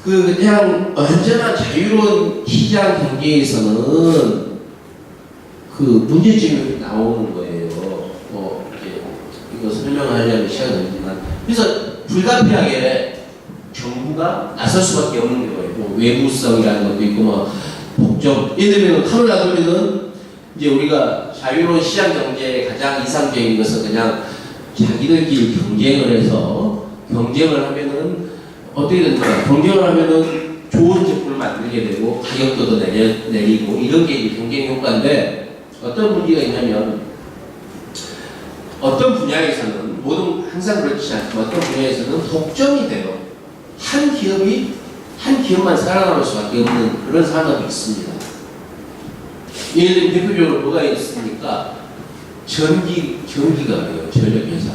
그냥 완전한 자유로운 시장 경제에서는 그 문제점이 나오는 거예요. 이거 설명하려면 시간이 걸리지만 그래서 불가피하게 정부가 나설 수밖에 없는 거예요. 뭐 외부성이라는 것도 있고 뭐 복잡. 예를 들면 카를 놔두면은 이제 우리가 자유로운 시장 경제의 가장 이상적인 것은 그냥 자기들끼리 경쟁을 해서 경쟁을 하면은 어떻게 된다? 경쟁을 하면은 좋은 제품을 만들게 되고 가격도 더 내리고 이런 게 이제 경쟁 효과인데 어떤 문제가 있냐면 어떤 분야에서는 항상 그렇지 않지만 어떤 분야에서는 독점이 돼요. 한 기업만 살아남을 수밖에 없는 그런 산업이 있습니다. 예를 들면 대표적으로 뭐가 있습니까? 전기가 그래요. 전력회사.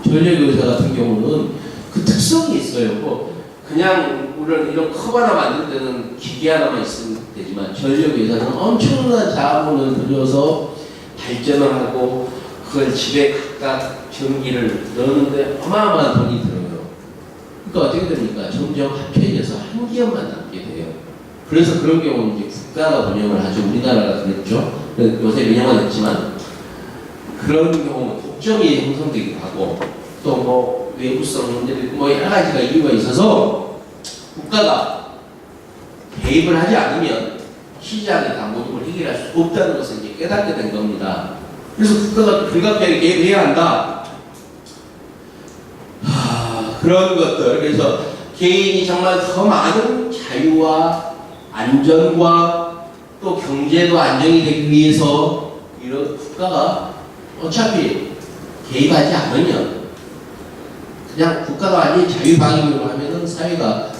전력회사 같은 경우는 그 특성이 있어요. 뭐 그냥 우리는 이런 컵 하나 만들 때는 기계 하나만 있으면 되지만 전력회사는 엄청난 자본을 들여서 발전을 하고 그걸 집에 각각 전기를 넣는데 어마어마한 돈이 들어요. 그러니까 어떻게 됩니까? 점점 합해져서 한 기업만 남게 돼요. 그래서 그런 경우는 이제 국가가 운영을 하죠. 우리나라가 그랬죠. 요새 민영화됐지만 그런 경우는 독점이 형성되기도 하고 또 뭐 외부성 문제도 있고 뭐 여러 가지가 이유가 있어서 국가가 개입을 하지 않으면 시장에 다 모든 걸 해결할 수 없다는 것을 이제 깨닫게 된 겁니다. 그래서 국가가 불가피하게 개입해야 한다. 그런 것들. 그래서 개인이 정말 더 많은 자유와 안전과 또 경제도 안정이 되기 위해서 이런 국가가 어차피 개입하지 않으면 그냥 국가가 아닌 자유방임으로 하면은 사회가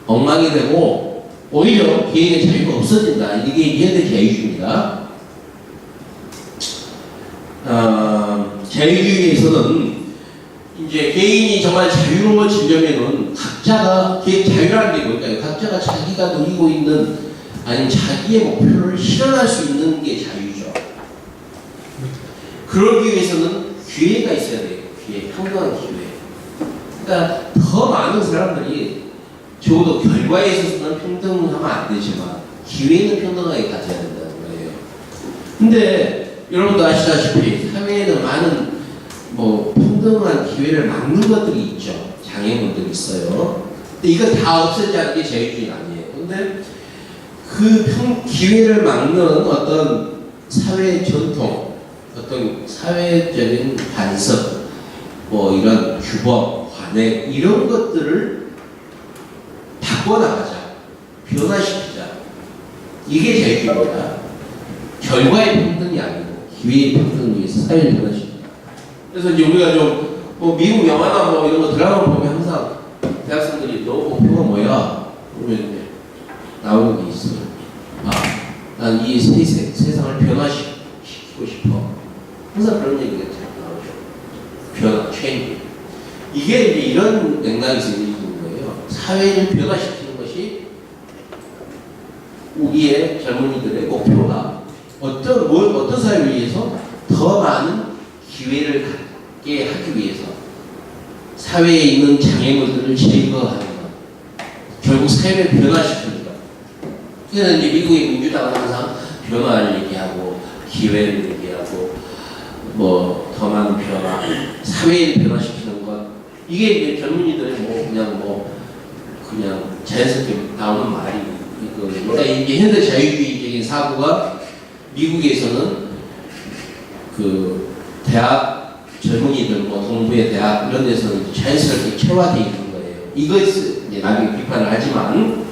엉망이 되고 오히려 개인의 자유가 없어진다. 이게 현대 자유주의입니다. 자유주의에서는 이제 개인이 정말 자유로워지려면은 각자가 자유라는 게 뭘까요? 각자가 자기가 누리고 있는 아니면 자기의 목표를 실현할 수 있는 게 자유죠. 그러기 위해서는 기회가 있어야 돼요. 기회, 평등한 기회. 그러니까 더 많은 사람들이 적어도 결과에 있어서는 평등하면 안 되지만 기회는 평등하게 가져야 된다는 거예요. 근데 여러분도 아시다시피 사회에는 많은 뭐 평등한 기회를 막는 것들이 있죠. 장애물들이 있어요. 근데 이거 다 없애자는 게 자유주의 아니에요. 근데 그 기회를 막는 어떤 사회 전통, 어떤 사회적인 관습, 뭐 이런 규범, 관행 이런 것들을 바꿔나가자, 변화시키자. 이게 자유주의입니다. 결과의 평등이 아니고 기회의 평등을 위해서 사회를 변화시키자. 그래서 이제 우리가 좀 뭐 미국 영화나 뭐 이런 거 드라마 보면 항상 대학생들이 너 목표가 뭐야? 그러면 이제 나오는 게 있어요. 난 이 세상을 변화시키고 싶어. 항상 그런 얘기가 잘 나오죠. 변화, 체인지. 이게 이제 이런 맥락에서 있는 거예요. 사회를 변화시키는 것이 우리의 젊은이들의 목표가 어떤 사회를 위해서 더 많은 기회를 갖게 하기 위해서 사회에 있는 장애물들을 제거하는 것. 결국 사회를 변화시키는 것. 그래서 이제 미국의 민주당은 항상 변화를 얘기하고 기회를 얘기하고 뭐 더 많은 변화, 사회를 변화시키는 것. 이게 이제 젊은이들의 그냥 자연스럽게 나오는 말이 있거든요. 그러니까 이게 현대 자유주의적인 사고가 미국에서는 그 대학 젊은이들, 뭐 동부의 대학 이런 데서는 자연스럽게 체화되어 있는 거예요. 이것을 이제 나중에 비판을 하지만,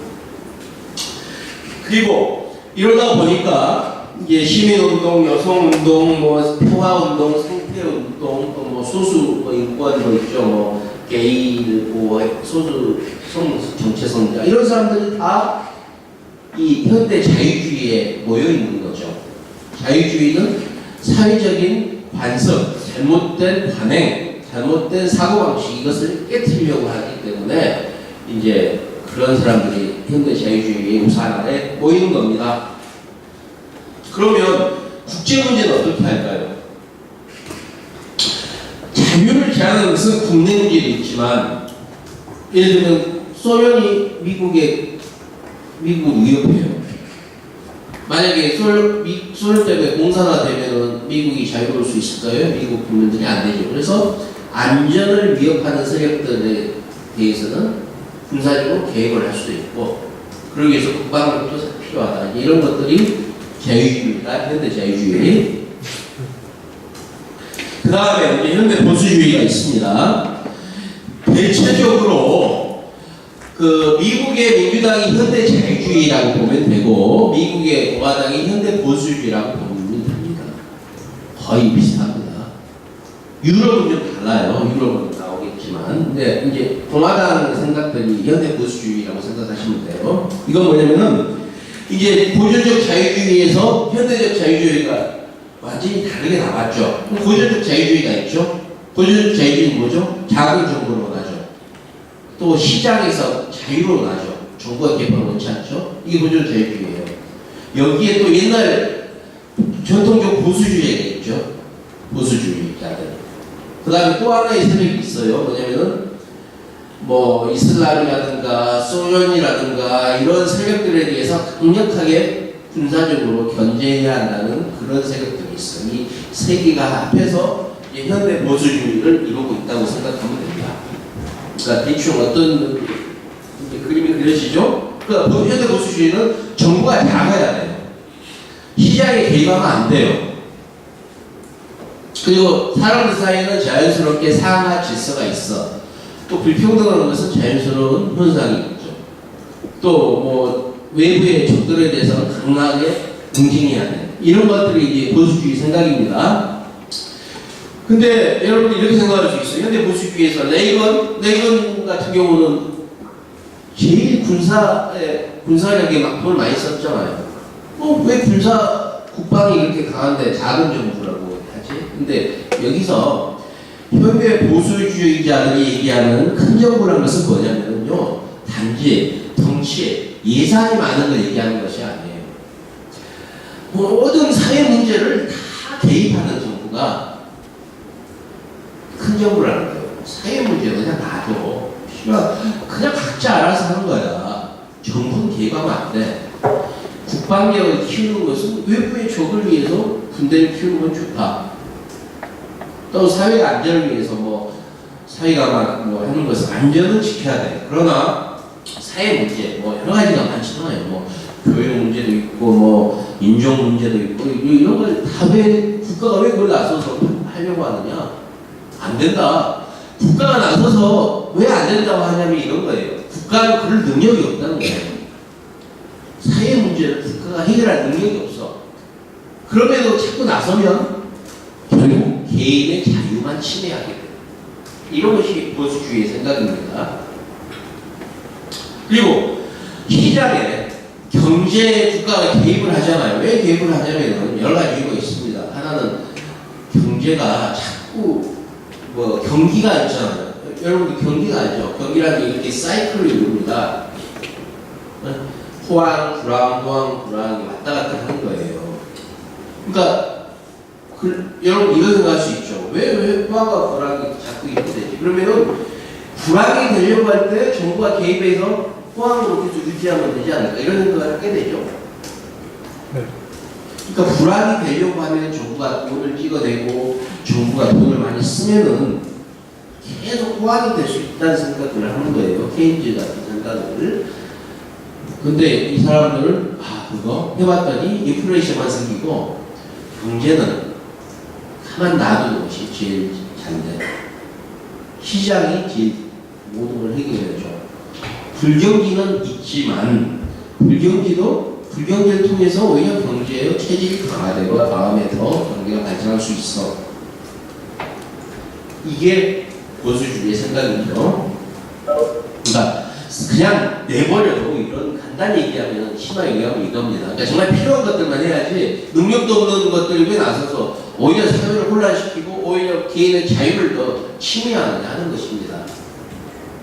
그리고 이러다 보니까 이제 시민운동, 여성운동, 뭐 평화운동, 생태운동, 또 뭐 소수 뭐 인권 뭐 있죠, 뭐 게이, 뭐 소수 정체성자 이런 사람들이 다 이 현대 자유주의에 모여 있는 거죠. 자유주의는 사회적인 관습, 잘못된 관행, 잘못된 사고방식 이것을 깨트리려고 하기 때문에 이제 그런 사람들이 현대 자유주의의 우산 아래 모이는 겁니다. 그러면 국제 문제는 어떻게 할까요? 자유를 제한하는 것은 국내 문제도 있지만, 예를 들면 소련이 미국을 위협해요. 만약에 소련 때문에 공산화되면 미국이 자유로울 수 있을까요? 미국 국민들이 안 되죠. 그래서 안전을 위협하는 세력들에 대해서는 군사적으로 개입을 할 수도 있고, 그러기 위해서 국방력도 필요하다. 이런 것들이 자유주의다. 현대 자유주의. 그 다음에 이제 현대 보수주의가 있습니다. 대체적으로 그 미국의 민주당이 현대 자유주의라고 보면 되고, 미국의 공화당이 현대 보수주의라고 보면 됩니다. 거의 비슷합니다. 유럽은 좀 달라요. 유럽은 나오겠지만, 근데 이제 공화당 생각들이 현대 보수주의라고 생각하시면 돼요. 이건 뭐냐면은 이제 고전적 자유주의에서 현대적 자유주의가 완전히 다르게 나왔죠. 고전적 자유주의가 있죠. 고전적 자유주의는 뭐죠? 작은 정부를 원하죠. 또 시장에서 자유로 원하죠. 정부가 개입을 원치 않죠. 이게 고전적 자유주의예요. 여기에 또 옛날 전통적 보수주의가 있죠. 보수주의자들. 그 다음에 또 하나의 세력이 있어요. 뭐냐면은 뭐 이슬람이라든가 소련이라든가 이런 세력들에 대해서 강력하게 군사적으로 견제해야 한다는 그런 세력들이 있어요. 이 세 개가 합해서 현대 보수주의를 이루고 있다고 생각하면 됩니다. 그러니까 대충 어떤 그림이 그려지죠? 그러니까 현대 보수주의는 정부가 나가야 돼요. 시장에 개입하면 안 돼요. 그리고 사람들 사이에는 자연스럽게 상하 질서가 있어. 또 불평등한 것은 자연스러운 현상이 있죠. 또 뭐 외부의 적들에 대해서는 강하게 응징해야 돼. 이런 것들이 이제 보수주의 생각입니다. 근데 여러분들 이렇게 생각할 수 있어요. 현대 보수주의에서 레이건 같은 경우는 제일 군사력에 막 돈을 많이 썼잖아요. 왜 국방이 이렇게 강한데 작은 정부라고 하지? 근데 여기서 현대 보수주의자들이 얘기하는 큰 정부라는 것은 뭐냐면요, 단지 덩치에 예산이 많은 걸 얘기하는 것이 아니에요. 모든 사회 문제를 다 개입하는 정부가 큰 정부라는 거예요. 사회 문제 그냥 놔둬. 그냥 각자 알아서 하는 거야. 정부는 개입하면 안 돼. 국방력을 키우는 것은 외부의 적을 위해서 군대를 키우는 건 좋다. 또 사회 안전을 위해서 뭐 사회가 뭐 하는 것은 안전은 지켜야 돼. 그러나 사회 문제 뭐 여러 가지가 많잖아요. 뭐 교육 문제도 있고 뭐 인종 문제도 있고 이런 걸 다 왜 국가가 왜 그걸 나서서 하려고 하느냐? 안 된다. 국가가 나서서 왜 안 된다고 하냐면 이런 거예요. 국가는 그럴 능력이 없다는 거예요. 사회 문제를 국가가 해결할 능력이 없어. 그럼에도 자꾸 나서면 결국 개인의 자유만 침해하게 돼요. 이런 것이 보수주의의 생각입니다. 그리고 시장에 경제 국가가 개입을 하잖아요. 왜 개입을 하냐면 여러 가지 이유가 있습니다. 하나는 경제가 자꾸 뭐 경기가 있잖아요. 여러분들 경기가 알죠? 경기라는 게 이렇게 사이클을 이룹니다. 호황, 불황, 호황, 불황이 왔다 갔다 하는 거예요. 그러니까 여러분 이런 생각할 수 있죠. 왜 호황과 불황이 자꾸 이렇게 되지? 그러면은 불황이 되려고 할 때 정부가 개입해서 호황으로 계속 유지하면 되지 않을까? 이런 생각을 하게 되죠. 네. 그러니까 불황이 되려고 하면 정부가 돈을 찍어내고 정부가 돈을 많이 쓰면은 계속 호황이 될 수 있다는 생각을 하는 거예요. 케인즈 같은 생각을. 근데 이 사람들은 그거 해봤더니 인플레이션만 생기고 경제는 가만 놔두는 것이 제일 잔데 시장이 제일 모든 걸 해결해줘. 불경기는 있지만 불경제를 통해서 오히려 경제의 체질이 강화되고 다음에 더 경제가 발전할 수 있어. 이게 보수주의의 생각이죠. 그러니까 그냥 내버려도 이런 간단히 얘기하면 심하게 얘기하면 이겁니다. 그러니까 정말 필요한 것들만 해야지 능력도 없는 것들에 나서서 오히려 사회를 혼란시키고 오히려 개인의 자유를 더 침해하는 것입니다.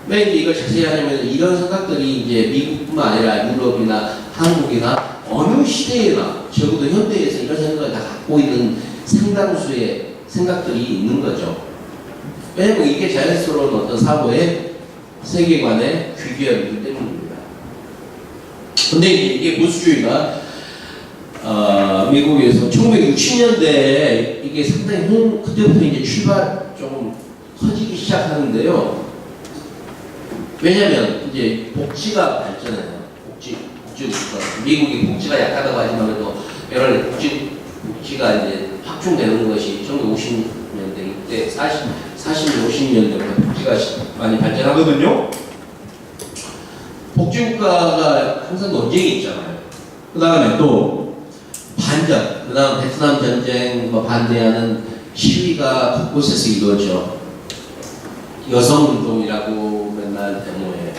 왜 이제 이걸 자세히 하냐면 이런 생각들이 이제 미국뿐만 아니라 유럽이나 한국이나 어느 시대에나 적어도 현대에서 이런 생각을 다 갖고 있는 상당수의 생각들이 있는 거죠. 왜냐면 이게 자연스러운 어떤 사고의 세계관의 귀결이기 때문입니다. 근데 이게 보수주의가 미국에서 1960년대에 이게 상당히 그때부터 이제 출발 좀 커지기 시작하는데요. 왜냐면 이제 복지가 발전해요. 미국이 복지가 약하다고 하지만 또 여러 복지가 이제 확충되는 것이 1950년대 이때 50년대 복지가 많이 발전하거든요. 복지국가가 항상 논쟁이 있잖아요. 그 다음에 또 반전, 그 다음 베트남 전쟁 반대하는 시위가 곳곳에서 이루어져. 여성운동이라고 맨날 데모해.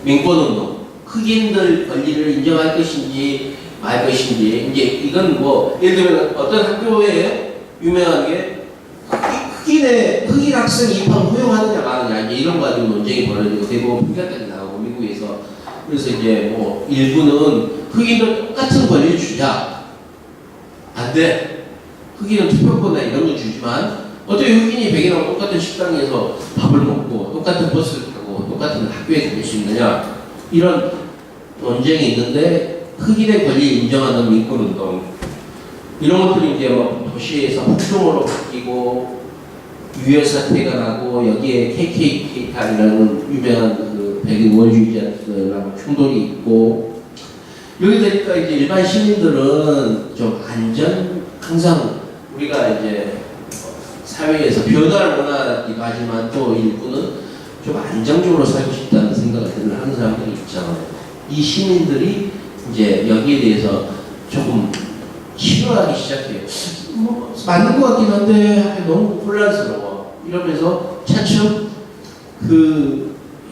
민권운동. 흑인들 권리를 인정할 것인지 말 것인지 이제 이건 뭐 예를 들면 어떤 학교에 유명한 게 흑인 학생 입학 허용하느냐 마느냐 이제 이런 거 가지고 논쟁이 벌어지고 대법원 판결까지 나오고 미국에서 그래서 이제 뭐 일부는 흑인들 똑같은 권리를 주자 안 돼. 흑인은 투표권이나 이런 거 주지만 어떻게 흑인이 백인하고 똑같은 식당에서 밥을 먹고 똑같은 버스를 타고 똑같은 학교에 다닐 수 있느냐 이런 논쟁이 있는데 흑인의 권리 인정하는 민권운동 이런 것들이 이제 뭐 도시에서 폭동으로 바뀌고 유혈 사태가 나고 여기에 KKK라는 유명한 그 백인 우월주의자들하고 충돌이 있고 여기 되니까 이제 일반 시민들은 좀 항상 우리가 이제 사회에서 변화를 원하기도 하지만 또 일부는 좀 안정적으로 살고 싶다는 생각을 하는 사람들이 있잖아요. 이 시민들이 이제 여기에 대해서 조금 싫어하기 시작해요. 뭐 맞는 것 같긴 한데 너무 혼란스러워. 이러면서 차츰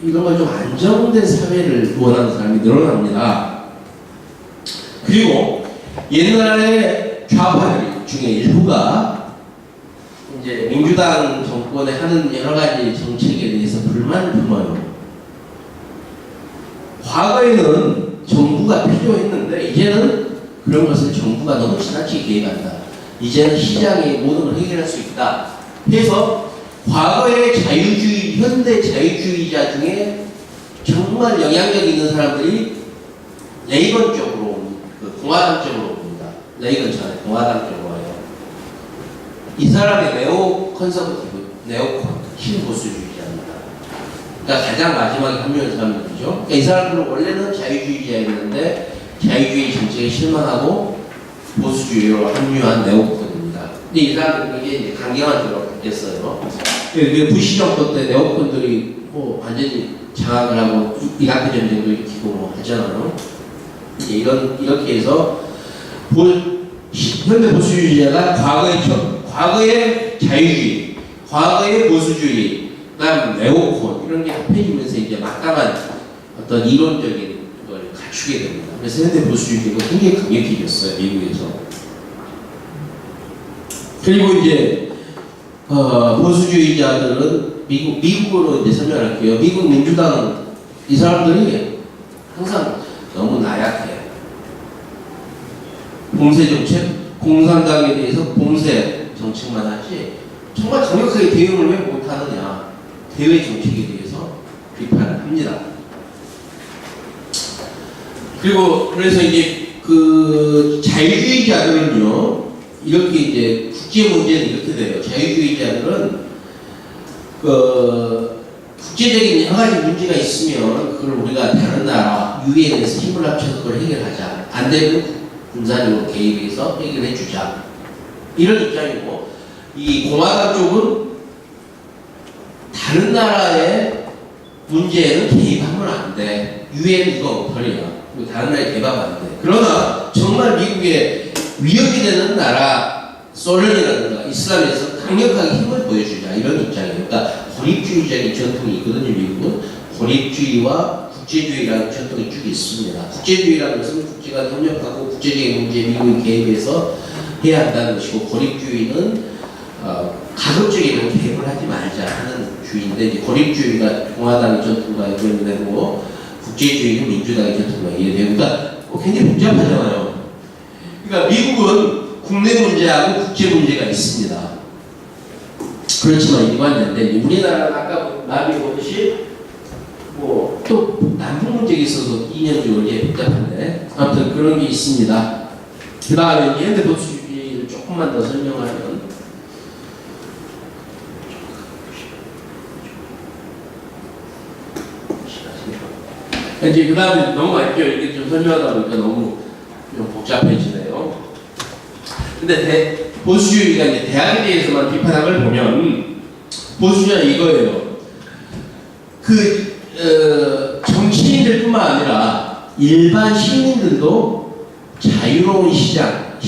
이런 걸 좀 안정된 사회를 원하는 사람이 늘어납니다. 그리고 옛날에 좌파들 중에 일부가 이제 민주당 정권에 하는 여러 가지 정책에 대해서 불만을 품어요. 과거에는 정부가 필요했는데 이제는 그런 것을 정부가 너무 지나치게 개입한다. 이제는 시장이 모든 걸 해결할 수 있다. 해서 과거의 현대 자유주의자 중에 정말 영향력 있는 사람들이 레이건 쪽으로 공화당 쪽으로 옵니다. 레이건 전에 공화당 쪽으로 와요. 이 사람의 네오 컨서버티브, 네오콘, 신보수주의자입니다. 그러니까 가장 마지막에 합류한 사람들이죠. 그러니까 이 사람들은 원래는 자유주의자였는데 자유주의 정책에 실망하고 보수주의로 합류한 네오콘입니다. 근데 이 사람들은 이게 이제 강경한 쪽으로 바뀌었어요. 부시 정권 때 네오콘들이 뭐 완전히 장악을 하고 이라크 전쟁도 일으키고 뭐 하잖아요. 이제 이렇게 해서 현대 보수주의자가 과거의 자유주의, 과거의 보수주의, 그다음 네오콘 이런 게 합해지면서 이제 막강한 어떤 이론적인 걸 갖추게 됩니다. 그래서 현대 보수주의가 굉장히 강력해졌어요, 미국에서. 그리고 이제 보수주의자들은 미국으로 이제 설명할게요. 미국 민주당 이 사람들이 항상 너무 나약해. 봉쇄 정책, 공산당에 대해서 봉쇄 정책만 하지 정말 강력하게 대응을 왜 못하느냐. 대외 정책에 대해서 비판을 합니다. 그리고 그래서 이제 그 자유주의자들은요, 이렇게 이제 국제 문제는 이렇게 돼요. 자유주의자들은 그 국제적인 여러 가지 문제가 있으면 그걸 우리가 다른 나라 유엔에서 힘을 합쳐서 그걸 해결하자. 안 되면 군사적으로 개입해서 해결해 주자. 이런 입장이고, 이 공화당 쪽은 다른 나라의 문제에는 개입하면 안 돼. UN 이거 못하리야. 그리고 다른 나라에 개입하면 안 돼. 그러나 정말 미국의 위협이 되는 나라, 소련이라든가 이슬람에서 강력하게 힘을 보여주자 이런 입장이에요. 그러니까 고립주의적인 전통이 있거든요. 미국은 고립주의와 국제주의라는 전통이 쭉 있습니다. 국제주의라는 것은 국제가 협력하고 국제적인 문제에 미국이 개입해서 해야 한다는 것이고, 고립주의는 가급적이면 개입을 하지 말자 하는 주의인데, 이제 고립주의가 공화당의 전통과 연결되고 국제주의는 민주당의 전통과 이해되고, 그러니까 굉장히 복잡하잖아요. 그러니까 미국은 국내 문제하고 국제 문제가 있습니다. 그렇지만 일관된데, 우리나라는 아까 나비 보듯이 또 남북 문제가 있어서 이념적으로 복잡한데, 아무튼 그런 게 있습니다. 그 다음에 핸드폰 수준을 조금만 더 설명하면, 이제 그 다음에 넘어갈게요. 이렇게 좀 설명하다 보니까 너무 좀 복잡해지네요. 근데 보수주의가 이제 대학에 대해서만 비판한 걸 보면, 보수주의가 이거예요. 정치인들뿐만 아니라 일반 시민들도 자유로운 시장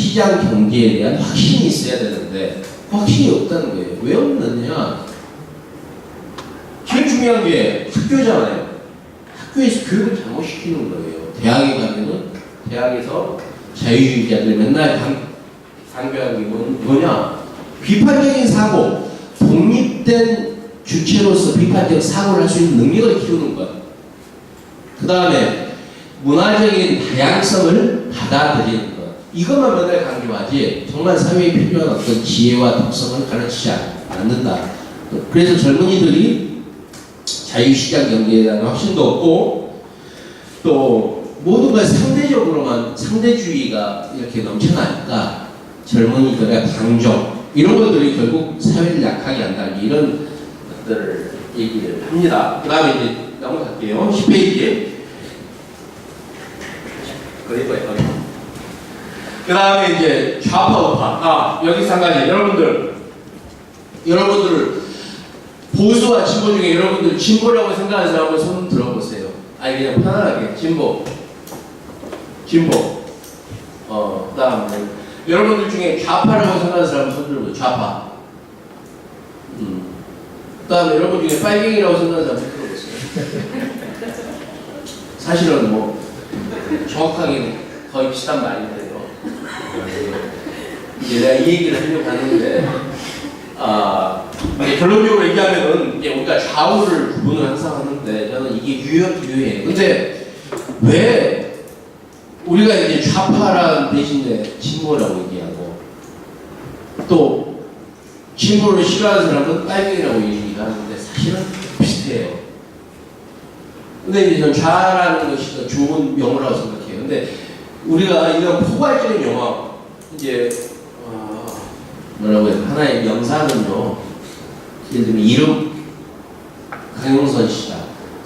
경제에 대한 확신이 있어야 되는데 확신이 없다는 거예요. 왜 없느냐? 제일 중요한 게 학교잖아요. 학교에서 교육을 잘못시키는 거예요. 대학에 가면은 대학에서 자유주의자들 맨날 강조하는 게 뭐냐? 비판적인 사고, 독립된 주체로서 비판적 사고를 할 수 있는 능력을 키우는 것. 그 다음에 문화적인 다양성을 받아들이는 것. 이것만 맨날 강조하지 정말 사회에 필요한 어떤 지혜와 독성을 가르치지 않는다. 그래서 젊은이들이 자유시장 경제에 대한 확신도 없고, 또 모든 걸 상대적으로만, 상대주의가 이렇게 넘쳐나니까 젊은이들의 방종 이런 것들이 결국 사회를 약하게 한다, 이런 것들을 얘기를 합니다. 그 다음에 이제 넘어갈게요. 10페이지. 거기. 그 다음에 이제 좌파 우파. 여기서 한 가지. 여러분들 보수와 진보 중에 여러분들 진보라고 생각하는 사람 한번 손 들어보세요. 아니 그냥 편안하게 진보. 그 다음에 여러분들 중에 좌파라고 생각하는 사람 손 들어보세요. 좌파. 그 다음에 여러분 중에 빨갱이라고 생각하는 사람 손 들어보세요. 사실은 정확하게 거의 비슷한 말인데요. 이제 내가 이 얘기를 하려고 하는데, 이제 결론적으로 얘기하면은 이제 우리가 좌우를 구분을 항상 하는데, 저는 이게 유효해요. 근데 왜 우리가 이제 좌파라는 대신에 진보라고 얘기하고, 또 진보를 싫어하는 사람은 빨갱이라고 얘기하는데 사실은 비슷해요. 근데 이제 저는 좌라는 것이 더 좋은 용어라고 생각해요. 근데 우리가 이런 포괄적인 용어, 이제 뭐라고 해요? 하나의 명사는요, 예를 들면 이름 강용선 씨다.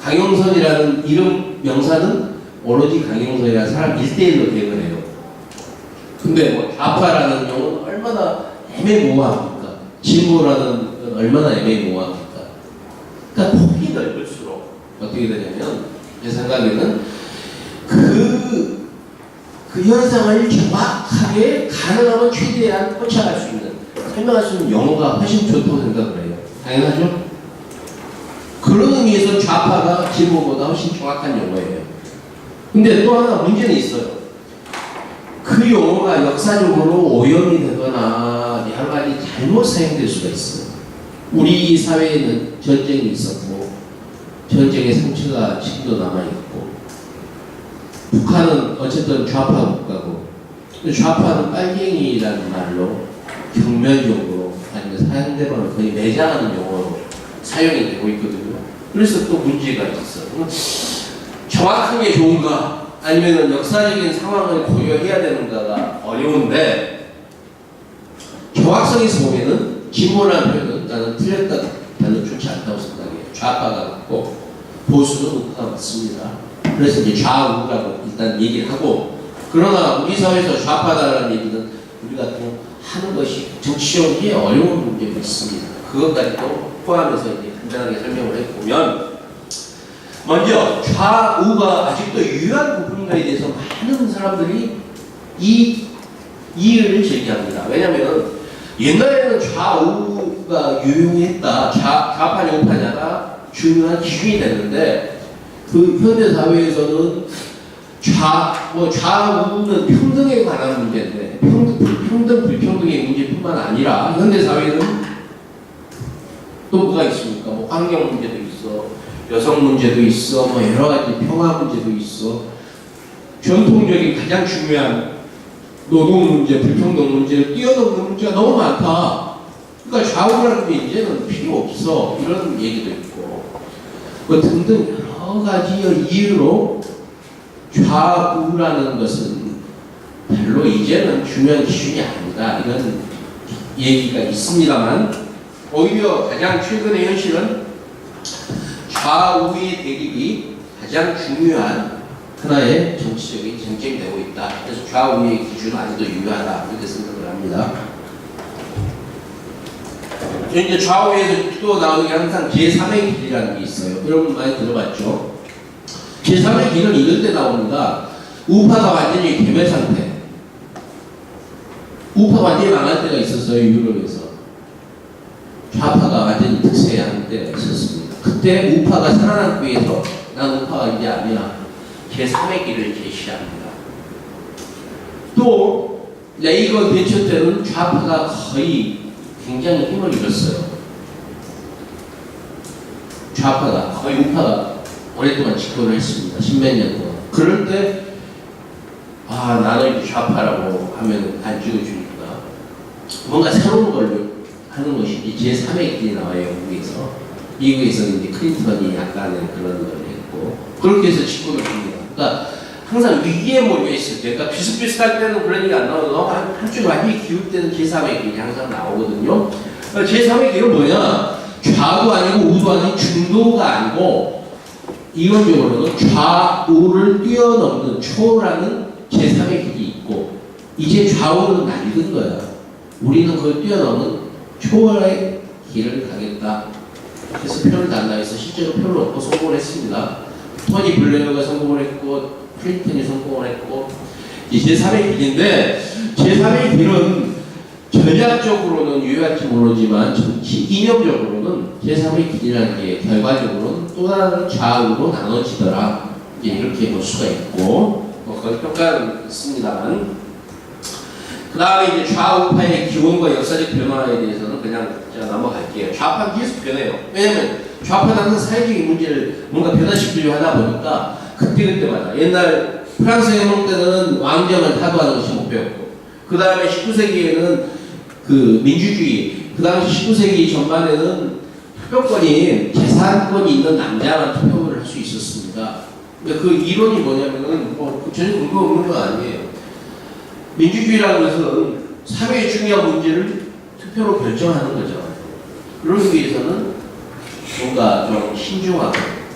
강용선이라는 이름 명사는 오로지 강용선이라는 사람 1대1로 대응을 해요. 근데 좌파라는 용어는 얼마나 애매모호합니까? 진보라는 건 얼마나 애매모호합니까? 그러니까 폭이 넓을수록 어떻게 되냐면, 제 생각에는 그 현상을 정확하게 가능하면 최대한 쫓아갈 수 있는, 설명할 수 있는 용어가 훨씬 좋다고 생각을 해요. 당연하죠? 그런 의미에서 좌파가 진보보다 훨씬 정확한 용어예요. 근데 또 하나 문제는 있어요. 그 용어가 역사적으로 오염이 되거나 여러 가지 잘못 사용될 수가 있어요. 우리 사회에는 전쟁이 있었고, 전쟁의 상처가 지금도 남아있고, 북한은 어쨌든 좌파 국가고, 좌파는 빨갱이라는 말로 경멸용어로 아니면 상대방을 거의 매장하는 용어로 사용이 되고 있거든요. 그래서 또 문제가 있어요. 정확한 게 좋은가, 아니면 역사적인 상황을 고려해야 되는가가 어려운데, 정확성에서 보면은 진보라는 표현은 나는 틀렸다, 별로 좋지 않다고 생각해요. 좌파가 맞고 보수는 우파가 맞습니다. 그래서 이제 좌우라고 일단 얘기를 하고, 그러나 우리 사회에서 좌파다라는 얘기는 우리가 또 하는 것이 정치적으로 어려운 문제가 있습니다. 그것까지 또 포함해서 이제 간단하게 설명을 해보면, 먼저 좌우가 아직도 유효한 부분인가에 대해서 많은 사람들이 이 이의를 제기합니다. 왜냐하면 옛날에는 좌우가 유효했다, 좌파냐 우파냐가 중요한 기준이 됐는데, 그 현대 사회에서는 좌우는 평등에 관한 문제인데, 평등 불평등의 문제뿐만 아니라 현대 사회는 또 뭐가 있습니까? 뭐 환경 문제도 있어, 여성 문제도 있어, 뭐 여러 가지 평화 문제도 있어, 전통적인 가장 중요한 노동 문제, 불평등 문제를 뛰어넘는 문제가 너무 많다. 그러니까 좌우라는 게 이제는 필요 없어. 이런 얘기도 있고, 그 등등 여러 가지 이유로 좌우라는 것은 별로 이제는 중요한 기준이 아니다. 이런 얘기가 있습니다만, 오히려 가장 최근의 현실은 좌우의 대립이 가장 중요한 하나의 정치적인 쟁점이 되고 있다. 그래서 좌우의 기준은 아직도 유효하다. 이렇게 생각을 합니다. 이제 좌우에서 또 나오는 게 항상 제3의 길이라는 게 있어요. 여러분 많이 들어봤죠? 제3의 길은 이럴 때 나옵니다. 우파가 완전히 괴멸 상태. 우파 완전히 망할 때가 있었어요. 유럽에서. 좌파가 완전히 득세한 때가 있었습니다. 그때 우파가 살아남기 위해서 난 우파가 이제 아니야. 제3의 길을 제시합니다. 또 레이건 대처 때는 좌파가 거의 굉장히 힘을 잃었어요. 좌파가 거의 우파가 오랫동안 집권을 했습니다. 십몇 년 동안. 그럴 때 나는 이제 좌파라고 하면 안 찍어주니까 뭔가 새로운 걸로 하는 것이 제3의 길이 나와요. 미국에서는 이제 클린턴이 약간의 그런 걸 했고, 그렇게 해서 집권을 합니다. 그러니까 항상 위기에 몰려 있을 때, 그러니까 비슷비슷할 때는 그런 얘기 안 나오고 한쪽 많이 기울 때는 제3의 길이 항상 나오거든요. 제3의 길은 뭐냐? 좌도 아니고 우도 아니고 중도가 아니고 이론적으로는 좌우를 뛰어넘는 초월하는 제3의 길이 있고, 이제 좌우는 낡은 거야. 우리는 그걸 뛰어넘는 초월의 길을 가겠다. 그래서 표를 단다해서 실제로 표를 얻고 성공을 했습니다. 토니 블레어가 성공을 했고, 클린턴이 성공을 했고, 이 제3의 길인데, 제3의 길은 전략적으로는 유효할지 모르지만 정치 이념적으로는 제3의 길이라는 게 결과적으로는 또 다른 좌우로 나눠지더라. 이렇게 볼 수가 있고, 그걸 평가는 있습니다만, 그 다음에 이제 좌우파의 기원과 역사적 변화에 대해서는 그냥 제가 넘어갈게요. 좌파는 계속 변해요. 왜냐면 좌파는 항상 사회적인 문제를 뭔가 변화시키려 하다 보니까 그때마다 옛날 프랑스 혁명 때는 왕정을 타도하는 것이 목표였고, 그 다음에 19세기에는 그 민주주의, 그 당시 19세기 전반에는 투표권이 재산권이 있는 남자만 투표를 할 수 있었습니다. 근데 그 이론이 뭐냐면은 전혀 근거 없는 건 아니에요. 민주주의라는 것은 사회의 중요한 문제를 투표로 결정하는 거죠. 그러기 위해서는 뭔가 좀 신중하고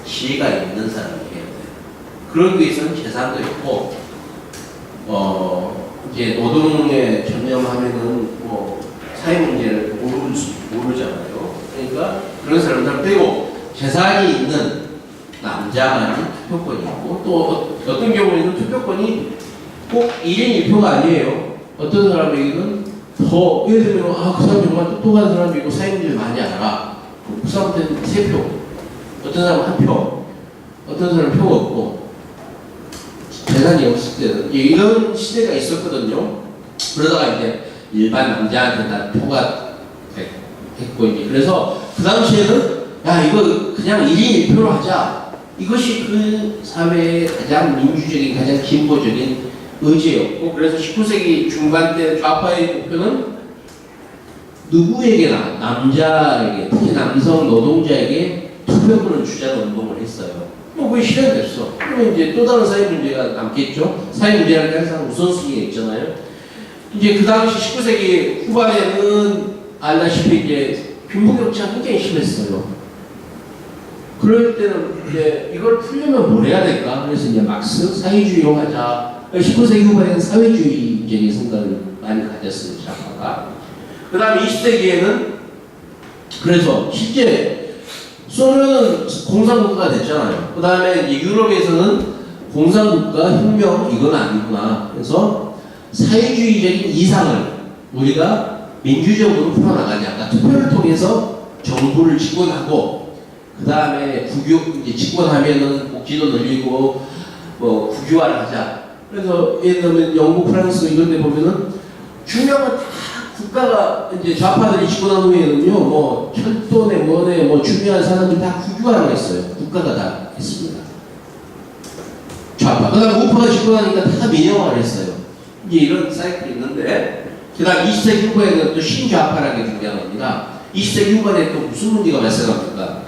지혜가 있는 사람이 해야 돼요. 그러기 위해서는 재산도 있고, 이제 노동에 전념하면은 사회 문제를 모르잖아요. 그러니까 그런 사람들 빼고 재산이 있는 남자만이 투표권이 있고, 또 어떤 경우에는 투표권이 꼭 1인 1표가 아니에요. 어떤 사람에게는 더, 예를 들면, 그 사람 정말 똑똑한 사람이고 사회 문제를 많이 알아. 그 사람한테는 3표. 어떤 사람은 1표. 어떤 사람은 표가 없고. 재산이 없을 때는. 이런 시대가 있었거든요. 그러다가 이제 일반 남자한테 다 표가 됐고, 이제. 그래서 그 당시에는, 이거 그냥 1인 1표로 하자. 이것이 그 사회의 가장 민주적인, 가장 진보적인 의지였고, 그래서 19세기 중반 때 좌파의 목표는 누구에게나, 남자에게, 특히 남성 노동자에게 투표권을 주자는 운동을 했어요. 그게 실현됐어. 그러면 이제 또 다른 사회 문제가 남겠죠? 사회 문제라는 게 항상 우선순위가 있잖아요. 이제 그 당시 19세기 후반에는 알다시피 이제 빈부격차가 굉장히 심했어요. 그럴 때는 이제 이걸 풀려면 뭘 해야 될까? 그래서 이제 막스 사회주의로 하자. 19세기 후반에는 사회주의적인 생각을 많이 가졌어요, 좌파가. 그 다음에 20세기에는 그래서 실제 소련은 공산국가가 됐잖아요. 그 다음에 유럽에서는 공산국가, 혁명, 이건 아니구나. 그래서 사회주의적인 이상을 우리가 민주적으로 풀어나가자. 그러니까 투표를 통해서 정부를 집권하고, 그 다음에 이제 집권하면은 복지도 늘리고, 뭐, 국유화를 하자. 그래서 예를 들면 영국, 프랑스 이런 데 보면은 중요한 다 국가가 이제 좌파들이 집권한 후에는요, 뭐, 철도네, 뭐네, 뭐, 중요한 사람들이 다 국유화를 했어요. 국가가 다 했습니다. 좌파. 그 다음 우파가 집권하니까 다 민영화를 했어요. 이제 이런 사이클이 있는데, 그 다음 20세기 후반에는 또 신좌파라는 게 등장합니다. 20세기 후반에 또 무슨 문제가 발생합니까?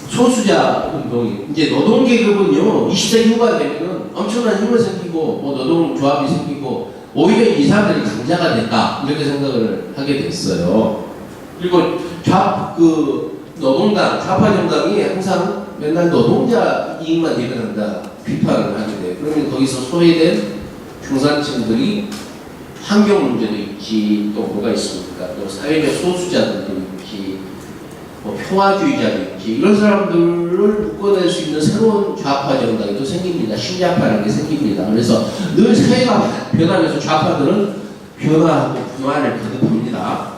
소수자 운동이, 이제 노동계급은요, 20세기 후반 되면은 엄청난 힘을 생기고, 뭐, 노동조합이 생기고, 오히려 이 사람들이 강자가 됐다. 이렇게 생각을 하게 됐어요. 그리고 노동당, 좌파 정당이 항상 맨날 노동자 이익만 대변한다. 비판을 하게 돼요. 그러면 거기서 소외된 중산층들이 환경 문제도 있지, 또 뭐가 있습니까? 또 사회적 소수자들도 있지, 뭐 평화주의자도 있지, 이런 사람들을 묶어낼 수 있는 새로운 좌파 정당이 또 생깁니다. 신좌파라는 게 생깁니다. 그래서 늘 사회가 변하면서 좌파들은 변화하고 분화를 거듭합니다.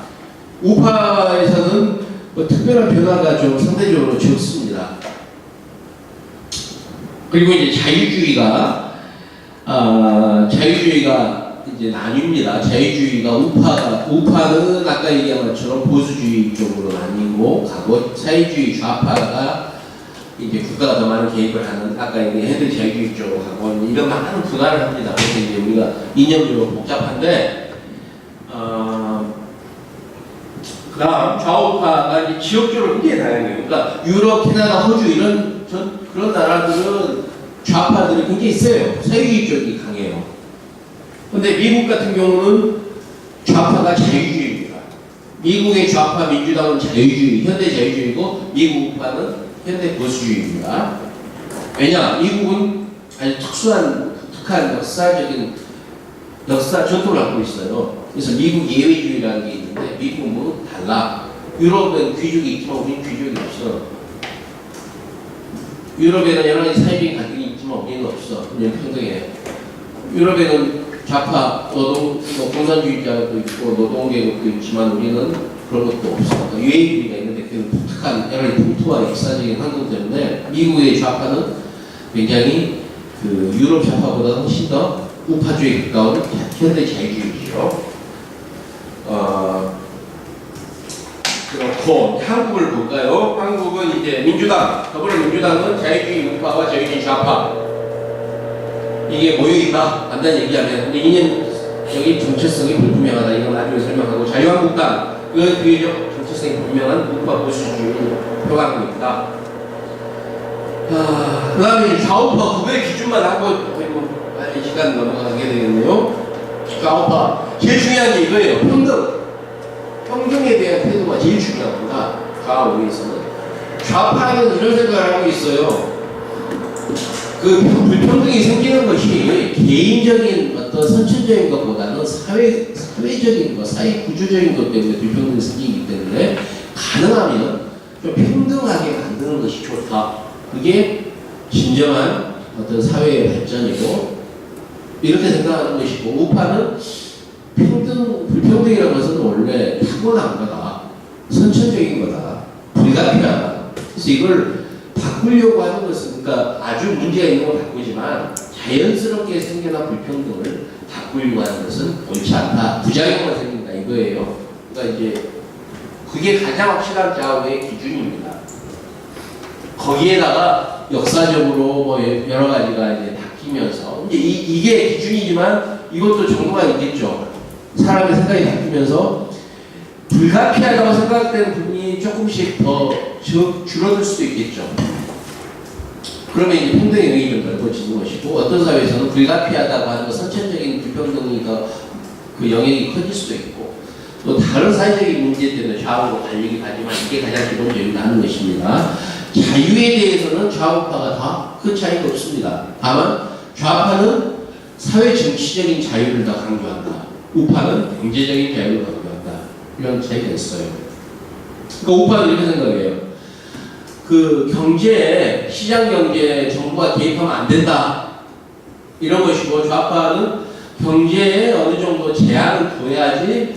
우파에서는 뭐 특별한 변화가 좀 상대적으로 적습니다. 그리고 이제 자유주의가 이제 나뉩니다. 자유주의가 우파는 아까 얘기한 것처럼 보수주의 쪽으로 나뉘고 가고, 사회주의 좌파가 이제 국가가 더 많은 개입을 하는 아까 얘기한 자유주의 쪽으로 가고, 이런 많은 분할을 합니다. 그래서 이제 우리가 이념적으로 복잡한데, 그다음 좌우파가 이제 지역적으로 굉장히 다양해요. 그러니까 유럽, 캐나다, 호주 이런 그런 나라들은 좌파들이 굉장히 세요. 사회주의 쪽이 강해요. 근데 미국 같은 경우는 좌파가 자유주의입니다. 미국의 좌파 민주당은 자유주의, 현대 자유주의고, 미국 우파는 현대 보수주의입니다. 왜냐? 미국은 아주 독특한 역사 전통을 갖고 있어요. 그래서 미국 예외주의라는 게 있는데, 미국은 뭐 달라. 유럽은 귀족이 있지만 우리는 귀족이 없어. 유럽에는 여러 가지 사회적인 갈등이 있지만 우리는 없어. 그냥 평등해. 유럽에는 좌파, 공산주의자도 있고 노동계급도 있지만 우리는 그런 것도 없어. 그러니까 유해주의가 있는데 그 독특한 여러 가지 풍토와 역사적인 환경 때문에 미국의 좌파는 굉장히 그 유럽 좌파보다 훨씬 더 우파주의에 가까운 현대 자유주의죠. 그렇고 한국을 볼까요? 한국은 이제 민주당, 더불어민주당은 자유주의 우파와 자유주의 좌파 이게 모여있다. 간단히 얘기하면 근데 이념적인 정체성이 불분명하다. 이건 나중에 설명하고, 자유한국당은 비교적 정체성이 분명한 우파 보수주의 표방하고 있다. 그 다음에 좌우파 구별 기준만 하고 빨리 시간 넘어가게 되겠네요. 좌우파 제일 중요한 게 이거예요. 평등에 대한 태도가 제일 중요합니다. 좌우에서는. 좌파는 이런 생각을 하고 있어요. 그 불평등이 생기는 것이 개인적인 어떤 선천적인 것보다는 사회적인 것, 사회 구조적인 것 때문에 불평등이 생기기 때문에 가능하면 좀 평등하게 만드는 것이 좋다. 그게 진정한 어떤 사회의 발전이고, 이렇게 생각하는 것이고, 우파는 불평등이라는 것은 원래 타고난 거다. 선천적인 거다. 불가피하다. 그래서 이걸 바꾸려고 하는 것은, 그러니까 아주 문제가 있는 건 바꾸지만 자연스럽게 생겨난 불평등을 바꾸려고 하는 것은 옳지 않다. 부작용만 생긴다 이거예요. 그러니까 이제 그게 가장 확실한 좌우의 기준입니다. 거기에다가 역사적으로 뭐 여러 가지가 이제 바뀌면서 이제 이게 기준이지만 이것도 정도가 있겠죠. 사람의 생각이 바뀌면서 불가피하다고 생각되는 부분이 조금씩 더 줄어들 수도 있겠죠. 그러면 이제 평등의 영역이 좀 넓어지는 것이고, 어떤 사회에서는 불가피하다고 하는 선천적인 불평등이 더 그 영역이 커질 수도 있고, 또 다른 사회적인 문제 때문에 좌우로 갈리긴 하지만 이게 가장 기본적으로 하는 것입니다. 자유에 대해서는 좌우파가 다 큰 차이가 없습니다. 다만 좌파는 사회 정치적인 자유를 더 강조한다. 우파는 경제적인 자유를 강조한다. 이런 차이가 있어요. 그러니까 우파는 이렇게 생각해요. 그 경제, 시장 경제에 정부가 개입하면 안 된다. 이런 것이고, 좌파는 경제에 어느 정도 제한을 둬야지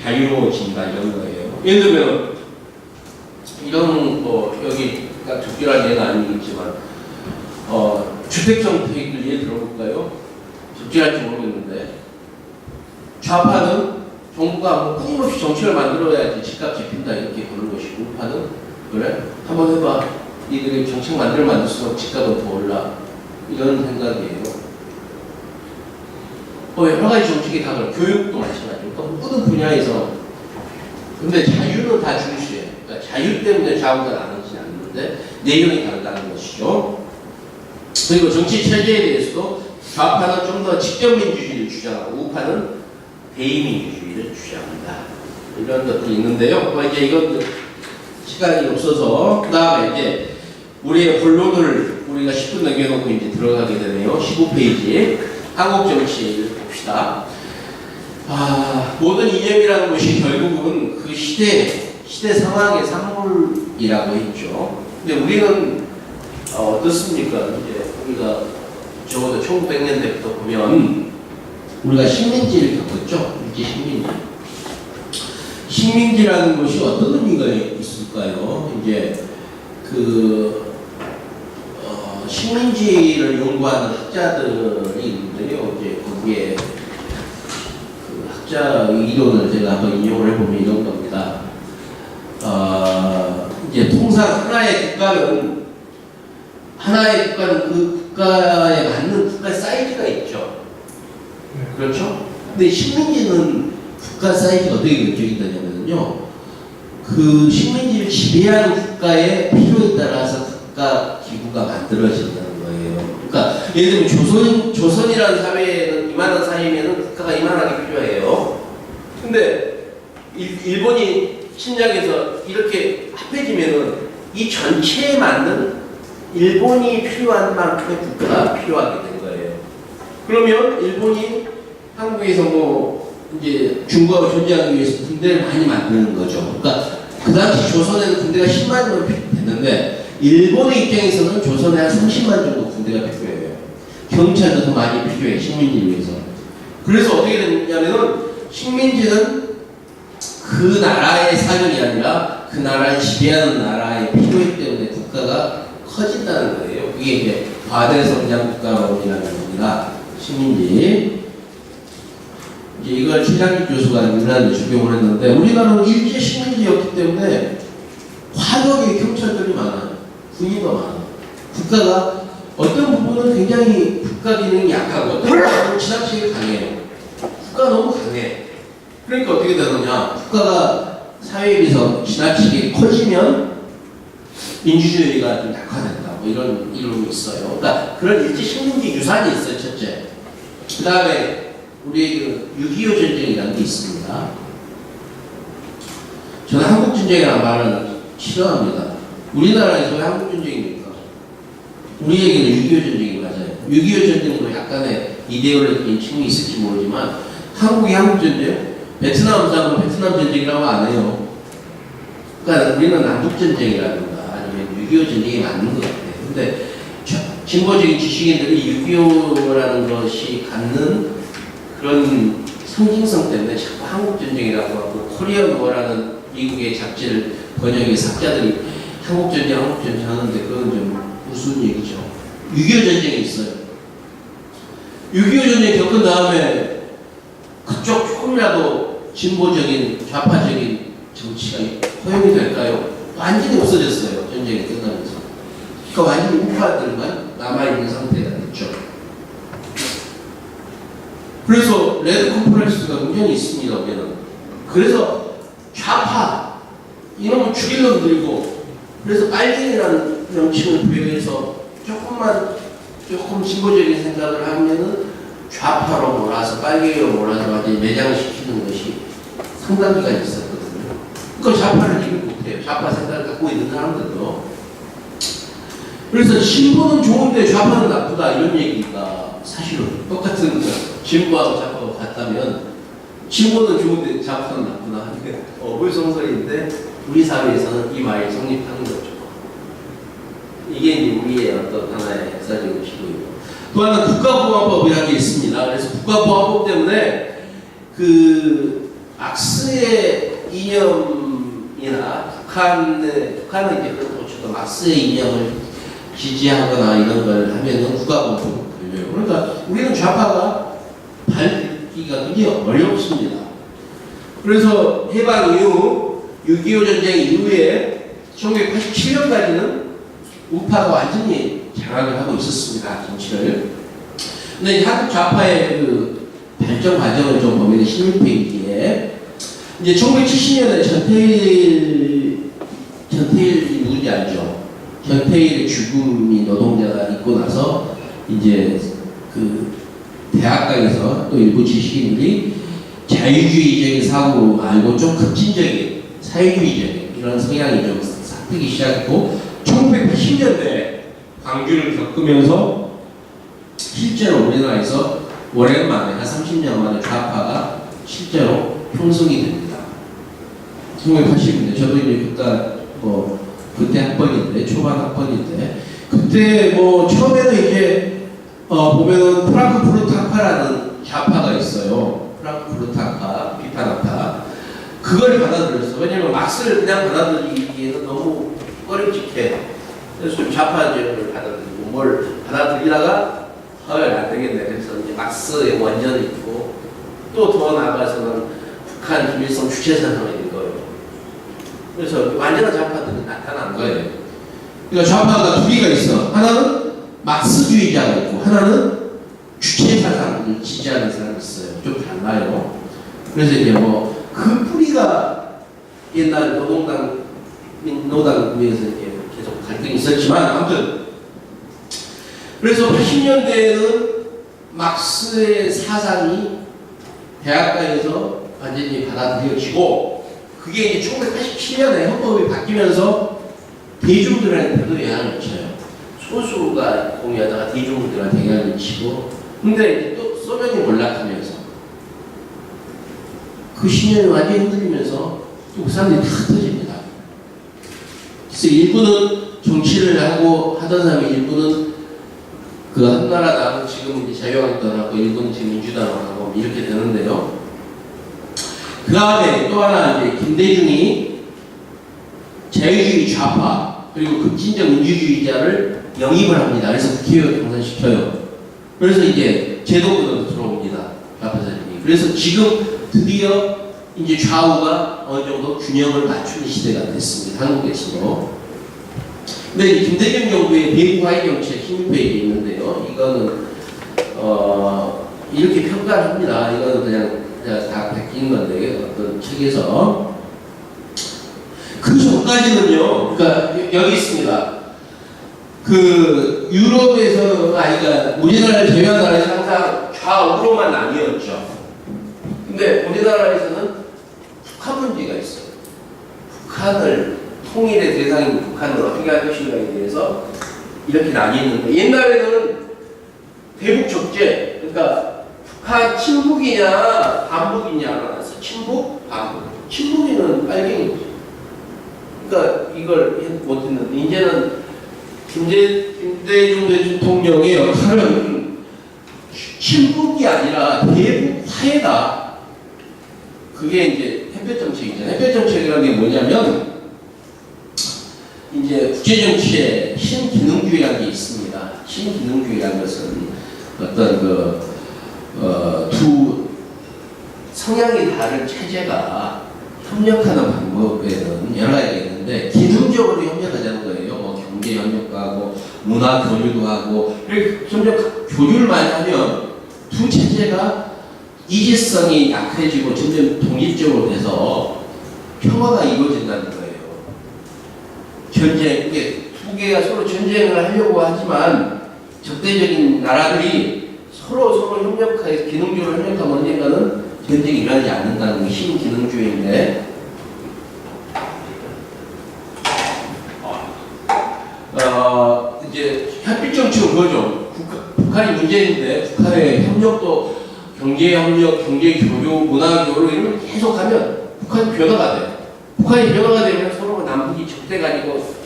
자유로워진다. 이런 거예요. 예를 들면, 이런, 여기 딱 적절한 예는 아니겠지만, 주택정책을 예를 들어볼까요? 적절할지 모르겠는데, 좌파는 정부가 뭐 끊임없이 정책을 만들어야지 집값 잡힌다 이렇게 보는 것이고, 우파는 그래? 한번 해봐. 이들이 정책 만들수록 집값은 더 올라. 이런 생각이에요. 여러 가지 정책이 다 그래. 교육도 마찬가지고, 또 모든 분야에서. 근데 자유는 다 중시해요. 그러니까 자유 때문에 좌우가 나누지 않는데, 내용이 다르다는 것이죠. 그리고 정치 체제에 대해서도 좌파는 좀 더 직접민주주의를 주장하고, 우파는 대의민주주의를 주장한다. 이런 것들이 있는데요. 이제 이건 시간이 없어서, 그 다음에 이제 우리의 본론을 우리가 10분 남겨놓고 이제 들어가게 되네요. 15페이지. 한국 정치를 봅시다. 모든 이념이라는 것이 결국은 그 시대 상황의 산물이라고 했죠. 근데 우리는 어떻습니까? 이제 우리가 적어도 1900년대부터 보면 우리가 식민지를 겪었죠. 일제 식민지. 식민지라는 것이 어떤 의미가 있을까요? 이제 식민지를 연구하는 학자들이 있는데요. 이제 거기에 그 학자 이론을 제가 한번 인용을 해보면 이런 겁니다. 이제 통상 하나의 국가는 그 국가에 맞는 국가 사이즈가 있죠. 그렇죠? 근데 식민지는 국가 사이즈가 어떻게 결정이 되냐면요. 그 식민지를 지배하는 국가의 필요에 따라서 국가 기구가 만들어진다는 거예요. 그러니까 예를 들면 조선이라는 사회에는 이만한 사회면은 국가가 이만하게 필요해요. 근데 일본이 침략해서 이렇게 합해지면은 이 전체에 맞는 일본이 필요한 만큼의 국가가 필요하게 된 거예요. 그러면 일본이 한국에서 이제 중국하고 존재하기 위해서 군대를 많이 만드는 거죠. 그러니까 그 당시 조선에는 군대가 10만 명 됐는데 일본의 입장에서는 조선에 한 30만 정도 군대가 필요해요. 경찰도 더 많이 필요해, 식민지를 위해서. 그래서 어떻게 됐냐면은 식민지는 그 나라의 사정이 아니라 그 나라를 지배하는 나라의 필요이기 때문에 국가가 커진다는 거예요. 그게 이제 과대성장 국가론이라는 겁니다. 식민지. 이제 이걸 최장길 교수가 유난히 적용을 했는데, 우리나라는 일제 식민지였기 때문에 화력의 경찰들이 많아요. 군인도 많아요. 국가가 어떤 부분은 굉장히 국가 기능이 약하고 어떤 부분은 지나치게 강해요. 국가가 너무 강해. 그러니까 어떻게 되느냐? 국가가 사회에 비해서 지나치게 커지면 민주주의가 좀 약화된다. 이런 이론이 있어요. 그러니까 그런 일제 식민지 유산이 있어요. 첫째. 그 다음에 우리 6.25 전쟁이라는 게 있습니다. 저는 한국 전쟁이라는 말을 싫어합니다. 우리나라에서 왜 한국 전쟁입니까? 우리에게는 6.25 전쟁이 맞아요. 6.25 전쟁도 약간의 이데올로기적인 측면이 있을지 모르지만 한국이 한국 전쟁, 베트남 사람은 베트남 전쟁이라고 안 해요. 그러니까 우리는 남북 전쟁이라든가 아니면 6.25 전쟁이 맞는 것 같아요. 근데 진보적인 지식인들이 6.25라는 것이 갖는 그런 상징성 때문에 자꾸 한국 전쟁이라고 하고 코리안 워라는 미국의 잡지를 번역해서 학자들이 한국 전쟁 하는데 그건 좀 무슨 얘기죠? 6.25 전쟁이 있어요. 6.25 전쟁 겪은 다음에 그쪽 조금이라도 진보적인 좌파적인 정치가 허용이 될까요? 완전히 없어졌어요. 전쟁이 끝나면서. 그러니까 완전히 우파들만 남아있는 상태가 됐죠. 그래서 레드 컴플렉스가 굉장히 있습니다. 우리는. 그래서 좌파 이놈을 죽이려고 들고, 그래서 빨갱이라는 명칭을 부여해서 조금 진보적인 생각을 하면은 좌파로 몰아서 빨갱이로 몰아서 완전히 매장시키는 것이 상당 기간 있었거든요. 그걸 좌파를 이해 못해요. 좌파 생각을 갖고 있는 사람들도. 그래서 진보는 좋은데 좌파는 나쁘다 이런 얘기가 사실은 똑같은 거예요. 진보하고 좌파가 같다면 진보는 좋은데 좌파는 나쁘다 하는 게 어불성설인데 우리 사회에서는 이 말이 성립하는 거죠. 이게 이제 우리의 어떤 하나의 역사적인 시도이고, 또 하나는 국가보안법이라는 게 있습니다. 그래서 국가보안법 때문에 그 막스의 이념이나 북한은 이제 그런 도처도 막스의 이념을 지지하거나 이런 걸 하면은 국가보안법이 걸려요. 그러니까 우리는 좌파가 밟기가 굉장히 어렵습니다. 그래서 해방 이후 6.25 전쟁 이후에 1987년까지는 우파가 완전히 장악을 하고 있었습니다, 정치를. 근데 한국 좌파의 그 발전 과정을 좀 보면 16페이지에 이제 1970년에 전태일이 누군지 알죠? 전태일의 죽음이 노동자가 있고 나서 이제 그 대학가에서 또 일부 지식인들이 자유주의적인 사고 말고 좀 급진적인 사회주의적인 이런 성향이 좀 싹트기 시작했고 1980년대 광주를 겪으면서 실제로 우리나라에서 오랜만에 한 30년 만에 좌파가 실제로 형성이 됩니다. 1980년대 저도 이제 그때 학번인데 초반 학번인데 그때 뭐 처음에는 이제 보면은 프랑크푸르트학파라는 좌파가 있어요. 프랑크푸르트학파, 비판학파. 그걸 받아들였어. 왜냐면 막스를 그냥 받아들이기에는 너무 꺼림칙해. 그래서 좀 좌파적을 받아들이고 뭘 받아들이다가 안 되겠네. 그래서 이제 막스의 원전이 있고 또 더 나아가서는 북한 김일성 주체사상이 거예요. 그래서 완전한 좌파들이 나타난 거예요. 그러니까 좌파가 두 개가 있어. 하나는 막스주의자가 있고 하나는 주체사상을 지지하는 사람이 있어요. 좀 달라요. 그래서 이제 뭐 그 뿌리가 옛날 노동당 민노당에서 이제 계속 갈등이 있었지만 아무튼 그래서 80년대에는 막스의 사상이 대학가에서 완전히 받아들여지고 그게 이제 1987년에 헌법이 바뀌면서 대중들한테도 영향을 미쳐요. 소수가 공유하다가 대중들한테 영향을 미치고 근데 이제 또 소련이 몰락하면서 그 신념이 완전히 흔들리면서 또 그 사람들이 다 터집니다. 그래서 일부는 정치를 하고 하던 사람이 일부는 그 한나라당 지금 이제 자유한국당하고 일부는 지금 민주당하고 이렇게 되는데요. 그 다음에 또 하나 이제 김대중이 자유주의 좌파 그리고 급진적 민주주의자를 영입을 합니다. 그래서 국회의원 당선시켜요. 그래서 이제 제도권으로 들어옵니다. 좌파자들이. 그래서 지금 드디어 이제 좌우가 어느 정도 균형을 맞추는 시대가 됐습니다. 한국에서도. 근데 이 김대중 정부의 대북 화해 정책 16페이지에 있는데요. 이거는 이렇게 평가를 합니다. 이거는 그냥 다 베낀 건데 어떤 책에서 그 전까지는요. 그러니까 여기 있습니다. 그 유럽에서 아니까 우리나라를 제외한 나라에서 항상 좌우로만 나뉘었죠. 근데 우리나라에서는 북한 문제가 있어요. 북한을 통일의 대상인 북한을 어떻게 할 것인가에 대해서 이렇게 나뉘는데 옛날에는 대북 적재 그러니까 북한 친북이냐 반북이냐가 나왔어. 친북, 반북. 친북이는 빨갱이지. 그러니까 이걸 못했는데 이제는 김대중 대통령의 역할은 친북이 아니라 대북 화해다. 그게 이제 햇볕 정책이잖아요. 햇볕 정책이라는 게 뭐냐면 이제 국제정치에 신기능주의라는 게 있습니다. 신기능주의라는 것은 어떤 두 성향이 다른 체제가 협력하는 방법에는 여러 가지가 있는데 기능적으로 협력하자는 거예요. 뭐 경제 협력도 하고 문화 교류도 하고 이렇게 점점 교류를 많이 하면 두 체제가 이질성이 약해지고 점점 독립적으로 돼서 평화가 이루어진다는 거예요. 전쟁, 두 개가 서로 전쟁을 하려고 하지만 적대적인 나라들이 서로 협력해서 기능적으로 협력하면 언젠가는 전쟁이 일어나지 않는다는 게 신기능주의인데 이제 햇빛 정책은 그거죠. 북한이 문제인데 북한의 협력도 경제 협력, 경제 교류, 문화 교류 이런 걸 계속하면 북한이 변화가 돼. 북한이 변화가 되면 서로 남북이 적대가지고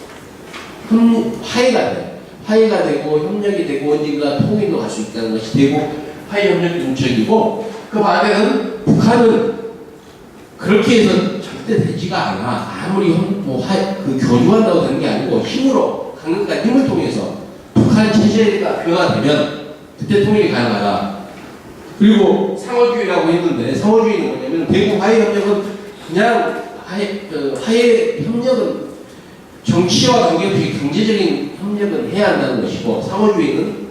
화해가 돼. 화해가 되고 협력이 되고 어딘가 통일로 갈 수 있다는 것이 대북 화해 협력 정책이고, 그 반대는 북한은 그렇게 해서 절대 되지가 않아. 아무리 교류한다고 되는 게 아니고 힘으로, 강력한 힘을 통해서 북한 체제가 변화되면 그때 통일이 가능하다. 그리고 상호주의라고 했는데, 상호주의는 뭐냐면 대북 화해 협력은 그냥 화해 협력은 정치와 관계없이 경제적인 협력은 해야 한다는 것이고, 상호주의는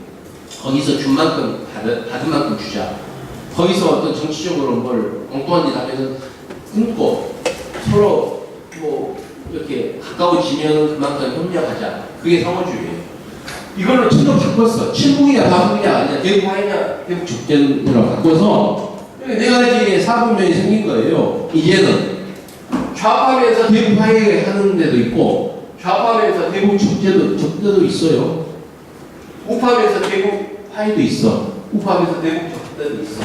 거기서 준 만큼 받은 만큼 주자. 거기서 어떤 정치적으로 뭘 엉뚱한 짓 하면은 끊고 서로 뭐 이렇게 가까워지면 그만큼 협력하자. 그게 상호주의예요. 이걸로 틀로 바꿨어. 친북이냐 반북이냐 아니냐, 대북 화해냐 대북 적대냐로 바꿔서 네 가지의 사분면이 생긴 거예요. 이제는 좌파면서 대북 화해하는 데도 있고, 좌파면서 대북 적대도 있어요. 우파면서 대북 화해도 있어. 우파면서 대북 적대도 있어.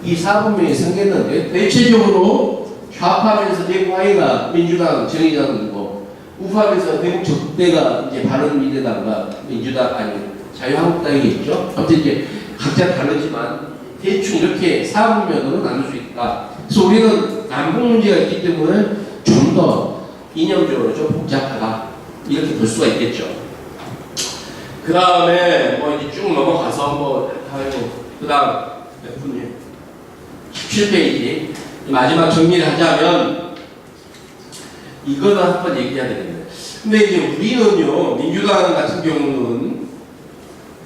이 사분면이 생겼는데, 대체적으로 좌파면서 대북 화해가 민주당, 정의당이고, 우파면서 대북 적대가 이제 바른미래당과 민주당, 아니 자유한국당이겠죠. 아무튼 이제 각자 다르지만 대충 이렇게 사분면으로 나눌 수 있다. 그래서 우리는 남북 문제가 있기 때문에 좀 더 이념적으로 좀 복잡하다, 이렇게 볼 수가 있겠죠. 그 다음에 뭐 이제 쭉 넘어가서 그 다음 몇 분이에요? 17페이지 마지막 정리를 하자면 이거는 한번 얘기해야 되겠네. 근데 이제 우리는요, 민주당 같은 경우는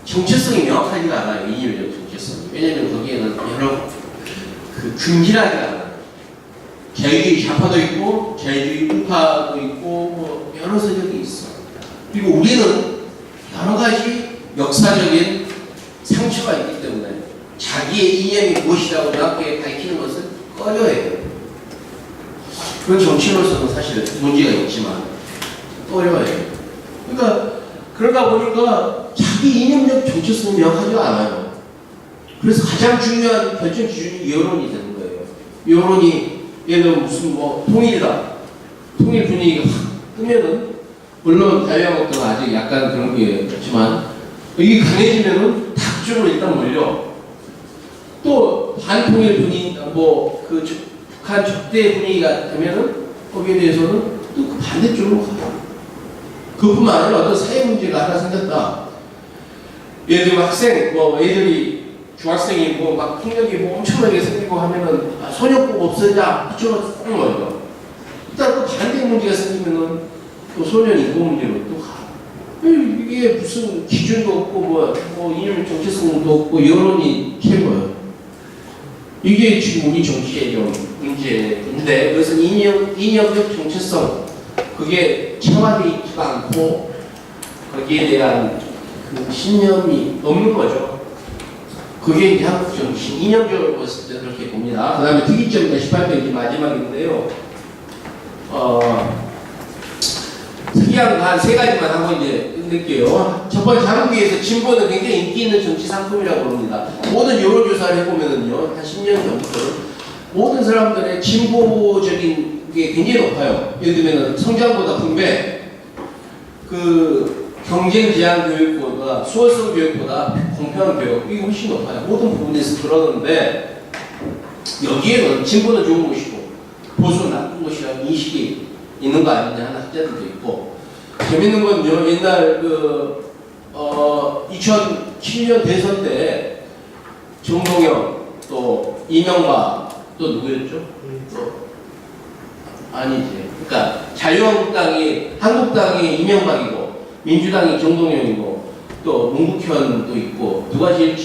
정체성이 명확하지가 않아요. 이념적 정체성이. 왜냐면 거기에는 여러 균질하지가 않아요. 자유주의 좌파도 있고 자유주의 우파도 있고 뭐 여러 세력이 있어. 그리고 우리는 여러 가지 역사적인 상처가 있기 때문에 자기의 이념이 무엇이라고 명확하게 밝히는 것을 꺼려해요. 그건 정치로서는 사실 문제가 있지만 꺼려해요. 그러니까 그러다 보니까 자기 이념적 정체성이 명확하지가 않아요. 그래서 가장 중요한 결정 기준이 여론이 되는 거예요. 여론이 얘는 무슨 통일이다, 통일 분위기가 확 뜨면은, 물론 자유한국당은 아직 약간 그런 게 있지만 이게 강해지면은 다 그쪽으로 일단 몰려. 또 반통일 분위기, 북한 적대 분위기가 되면은 거기에 대해서는 또 그 반대쪽으로 가요. 그뿐만 아니라 어떤 사회 문제가 하나 생겼다. 예를 들면 학생, 애들이 중학생이 막 폭력이 엄청나게 생기고 하면은 소년법 없애자, 이쪽으로 싹 몰려. 일단 또 반대 문제가 생기면은 또 소년 인권 문제로 또 가. 이게 무슨 기준도 없고 이념 정체성도 없고 여론이 최고예요. 이게 지금 우리 정치의 좀 문제인데, 그래서 이념적 정체성, 그게 체화되어 있지가 않고 거기에 대한 그 신념이 없는 거죠. 그게 이제 한국 정치 이념적으로 봤을 때 그렇게 봅니다. 그 다음에 특이점이 18페이지 마지막인데요. 특이한 거 한 세 가지만 한번 이제 끝낼게요. 첫 번째, 한국에서 진보는 굉장히 인기 있는 정치 상품이라고 봅니다. 모든 여론조사를 해보면은요, 한 10년 전부터 모든 사람들의 진보적인 게 굉장히 높아요. 예를 들면 성장보다 분배, 경쟁 제한 교육보다, 수월성 교육보다 공평한 교육, 이게 훨씬 높아요. 모든 부분에서 그러는데, 여기에는 진보는 좋은 것이고 보수는 나쁜 것이라는 인식이 있는 거 아니냐 하는 학자들도 있고, 재밌는 건요, 옛날 2007년 대선 때 정동영, 또 이명박, 또 누구였죠? 아니지. 그러니까 한국당이 이명박이고 민주당이 정동영이고 또 문국현도 있고, 누가 제일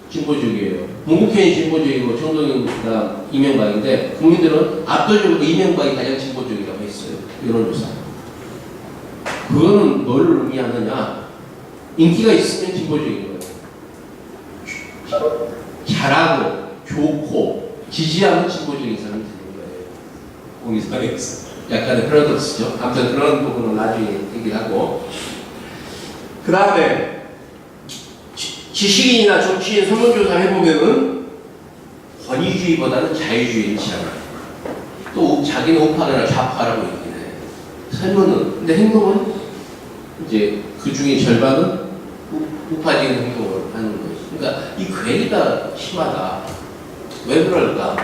진보적이에요? 문국현이 진보적이고 정동영이랑 이명박인데, 국민들은 압도적으로 이명박이 가장 진보적이라고 했어요. 여론조사. 그거는 뭘 의미하느냐? 인기가 있으면 진보적인 거예요. 잘하고 좋고 지지하면 진보적인 사람이 되는 거예요. 공의사회에서. 약간의 패러독스죠. 아무튼 그런 부분은 나중에 얘기하고. 그 다음에 지식인이나 정치인 설문조사 해보면은 권위주의보다는 자유주의를 지향해요. 또 자기는 우파거나 좌파라고 얘기해. 설문은. 근데 행동은 이제 그 중에 절반은 우파적인 행동을 하는 거지. 그러니까 이 괴리가 심하다. 왜 그럴까?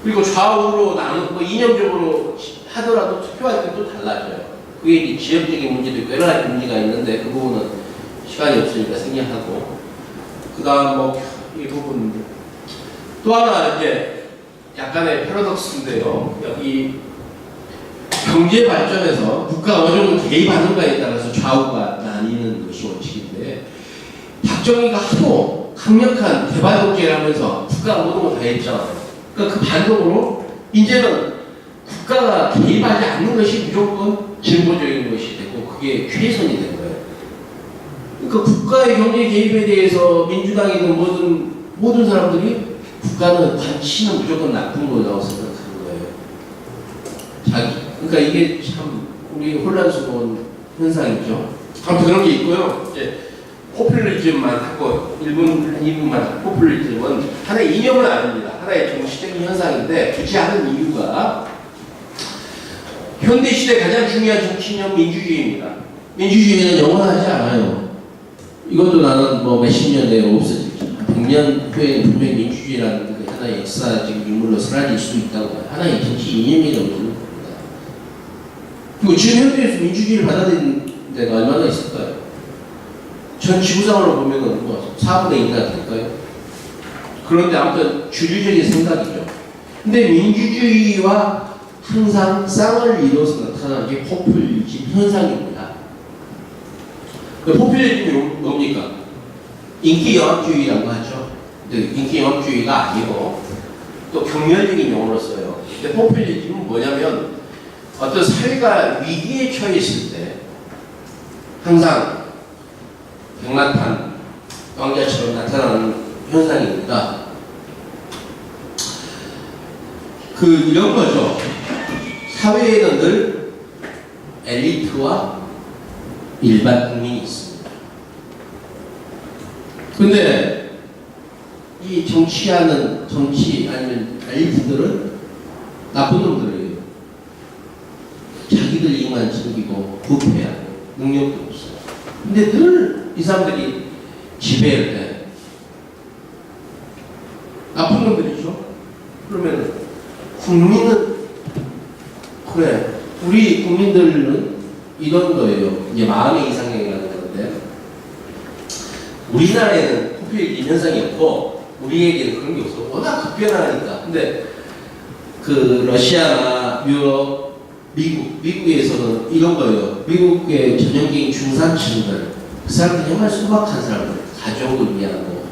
그리고 좌우로 나누고 뭐 이념적으로 하더라도 투표할 때 또 달라져요. 그게 이제 지역적인 문제도 있고 여러 가지 문제가 있는데 그 부분은 시간이 없으니까 생략하고 그 다음 뭐 이 부분 또 하나 이제 약간의 패러독스인데요. 여기 경제 발전에서 국가가 어느 정도 개입하는가에 따라서 좌우가 나뉘는 것이 원칙인데 박정희가 하도 강력한 개발 독재를 하면서 국가가 모든 걸 다 했잖아요. 그러니까 그 반동으로 이제는 국가가 개입하지 않는 것이 무조건 진보적인 것이 되고 그게 최선이 된 거예요. 그러니까 국가의 경제 개입에 대해서 민주당이든 모든 사람들이 국가는 단치는 무조건 나쁜 거라고 생각하는 거예요. 그러니까 이게 참 우리 혼란스러운 현상이죠. 아무튼 그런 게 있고요. 이제 포퓰리즘만 하고 1분만 포퓰리즘은 하나의 이념은 아닙니다. 하나의 정치적인 현상인데 좋지 않은 이유가 현대 시대 가장 중요한 정치 이념 민주주의입니다. 민주주의는 영원하지 않아요. 이것도 나는 뭐 몇십 년 내에 없어지죠. 100년 후에 분명히 민주주의라는 그 하나의 역사적 인물로 사라질 수도 있다고 봐요. 하나의 정치 이념이라고 저는 봅니다. 그리고 지금 현대에서 민주주의를 받아들이는 데가 얼마나 있을까요? 전 지구상으로 보면은 뭐 4분의 1이나 될까요? 그런데 아무튼 주류적인 생각이죠. 근데 민주주의와 항상 쌍을 이뤄서 나타나는 게 포퓰리즘 현상입니다. 그 포퓰리즘이 뭡니까? 인기영합주의라고 하죠. 근데 인기영합주의가 아니고 또 경멸적인 용어로 써요. 근데 포퓰리즘은 뭐냐면 어떤 사회가 위기에 처했을 때 항상 백마탄 왕자처럼 나타나는 현상입니다. 이런 거죠. 사회에는 늘 엘리트와 일반 국민이 있습니다. 근데 이 정치하는 아니면 엘리트들은 나쁜 놈들이에요. 자기들 이익만 챙기고 부패하고 능력도 없어요. 근데 늘 이 사람들이 지배를 해. 나쁜 놈들이죠. 그러면 국민은 그래. 우리 국민들은 이런 거예요. 이제 마음의 이상형이라는 건데 우리나라에는 포퓰리즘 현상이 없고 우리에게는 그런 게 없어. 워낙 급변하니까. 근데 그 러시아나 유럽, 미국에서는 이런 거예요. 미국의 전형적인 중산층들 그 사람들이 정말 소박한 사람들, 가족을 위하고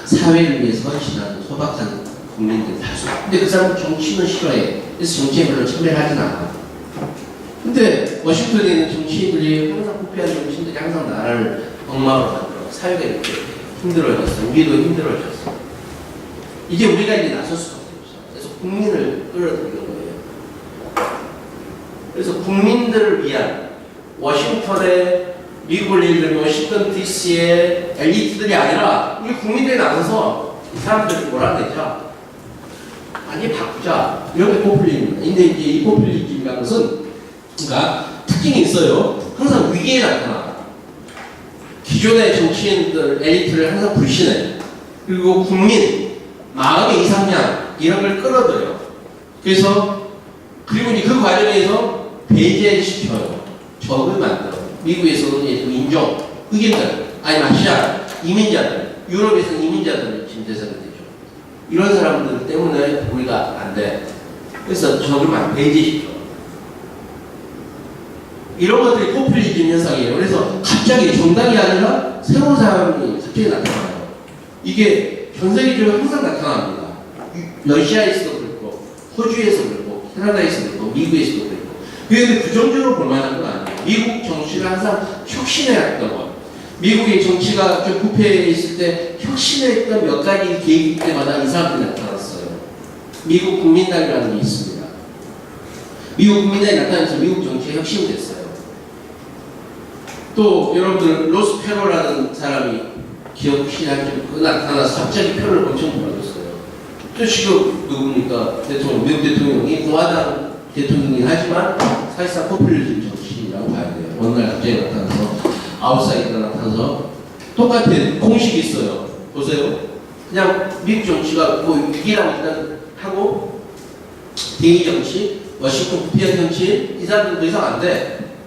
사회를 위해서 헌신하는 소박한 국민들 다수. 근데 그 사람은 정치는 싫어해. 그래서 정치에 별로 참여를 하진 않아. 근데 워싱턴에 있는 정치인들이 항상 부패한 정치인들이 항상 나라를 엉망으로 만들어. 사회가 이렇게 힘들어졌어. 우리도 힘들어졌어. 이제 우리가 이제 나설 수밖에 없어. 그래서 국민을 끌어들이는 거예요. 그래서 국민들을 위한 워싱턴의 미국을 예를 들면 워싱턴 DC의 엘리트들이 아니라 우리 국민들이 나서서 이 사람들을 몰아내자. 많이 바꾸자. 이런 게 포퓰리즘입니다. 근데 이제 이 포퓰리즘이라는 것은 그러니까 특징이 있어요. 항상 위기에 나타나. 기존의 정치인들, 엘리트를 항상 불신해. 그리고 국민, 마음의 이상향 이런 걸 끌어들여요. 그리고 이제 그 과정에서 배제시켜요. 적을 만들어. 미국에서는 인종, 흑인들, 아니 아시아, 이민자들, 유럽에서는 이민자들이 지금 대상이 되죠. 이런 사람들 때문에 우리가 안 돼. 그래서 적을 막 배제시켜. 이런 것들이 포퓰리즘 현상이에요. 그래서 갑자기 정당이 아니라 새로운 사람이 갑자기 나타나요. 이게 전 세계적으로 항상 나타납니다. 러시아에서도 그렇고, 호주에서도 그렇고, 캐나다에서도 그렇고, 미국에서도 그렇고. 그런데 부정적으로 볼 만한 건 아니에요. 미국 정치를 항상 혁신해왔던 것. 미국의 정치가 좀 부패해 있을 때 혁신했던 몇 가지 계기 때마다 이 사람들이 나타났어요. 미국 국민당이라는 게 있습니다. 미국 국민당이 나타나면서 미국 정치에 혁신이 됐어요. 또 여러분들 로스페로라는 사람이 기억 혹시 나타나서 갑자기 표를 엄청 몰아줬어요. 저 지금 누굽니까? 대통령, 미국 대통령이 공화당 대통령이긴 하지만 사실상 포퓰리즘 정치라고 봐야 돼요. 어느 날 갑자기 나타나서 아웃사이드가 나타나서 똑같은 공식이 있어요. 보세요. 그냥 미국 정치가 뭐 위기라고 일단 하고 대의 정치, 워싱턴 부피한 정치 이 사람들 더 이상 안 돼.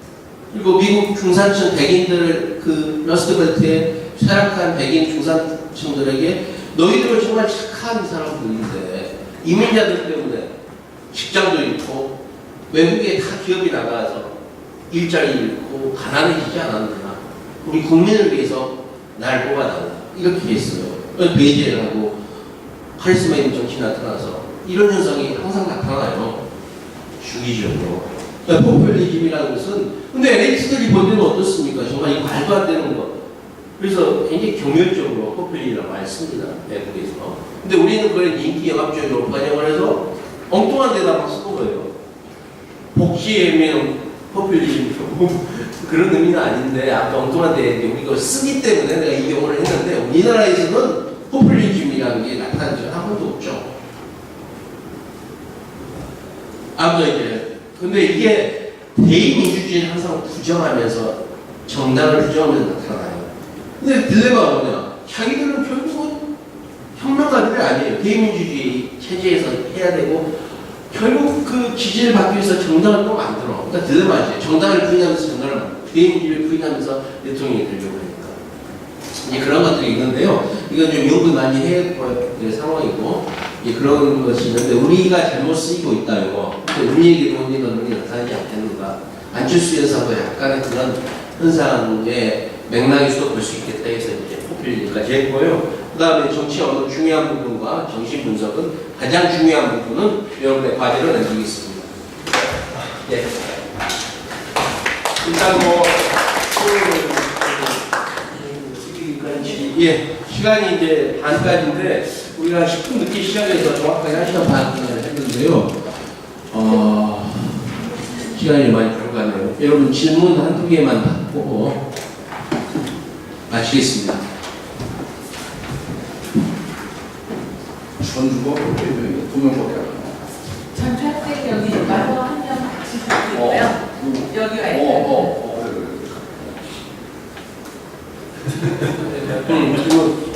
그리고 미국 중산층 백인들 그 러스트벨트에 쇠락한 백인 중산층들에게 너희들은 정말 착한 사람들인데 이민자들 때문에 직장도 잃고 외국에 다 기업이 나가서 일자리 잃고 가난해지지 않았느냐. 우리 국민을 위해서 날 뽑아달라. 이렇게 했어요. 베이제를 하고 카리스마 있는 정치 나타나서 이런 현상이 항상 나타나요. 주기적으로. 그러니까 포퓰리즘이라는 것은 근데 엘리트들이 볼 때는 어떻습니까? 정말 이 말도 안 되는 거. 그래서 굉장히 경멸적으로 포퓰리즘이라고 많이 씁니다. 외국에서. 근데 우리는 그걸 인기 영합적으로 반영을 해서 엉뚱한 데다 막 쓰는 거예요. 복지에면 포퓰리즘 그런 의미는 아닌데 아까 엉뚱한 데 우리가 쓰기 때문에 내가 이 용어를 했는데 우리나라에서는 포퓰리즘이라는 게 나타난 적은 한 번도 없죠. 아무튼 이제 근데 이게 대의민주주의를 항상 부정하면서 정당을 부정하면서 나타나요. 근데 딜레마가 뭐냐? 자기들은 결국은 혁명가들이 아니에요. 대의민주주의 체제에서 해야 되고 결국 그 지지를 받기 위해서 정당을 또 만들어. 그러니까 딜레마지. 정당을 부인하면서 정당을 만들어. 대의민주주의를 부인하면서 대통령이 되려고 하니까. 이제 그런 것들이 있는데요. 이건 좀 연구 많이 해야 될 상황이고 그런 것이 있는데 우리가 잘못 쓰이고 있다 이거. 우리 얘기도 우리가 눈이 나타나지 않겠는가. 안철수 현상도 약간의 그런 현상의 맥락에서도 볼 수 있겠다 해서 이제 포퓰리즘까지 했고요. 그 다음에 정치 어느 중요한 부분과 정신 분석은 가장 중요한 부분은 여러분의 과제로 남기겠습니다. 예. 일단 뭐 예, 시간이 이제 반까지인데 우리가 10분 늦게 시작해서 정확하게 1시간 반 했는데요. 시간이 많이 들어가네요. 여러분 질문 한두 개만 받고 마치겠습니다. 전주가 두 명밖에 안 나와. 전학생 여기 마더 한명 같이 듣고 있고요. 여기가 있어요. 그리고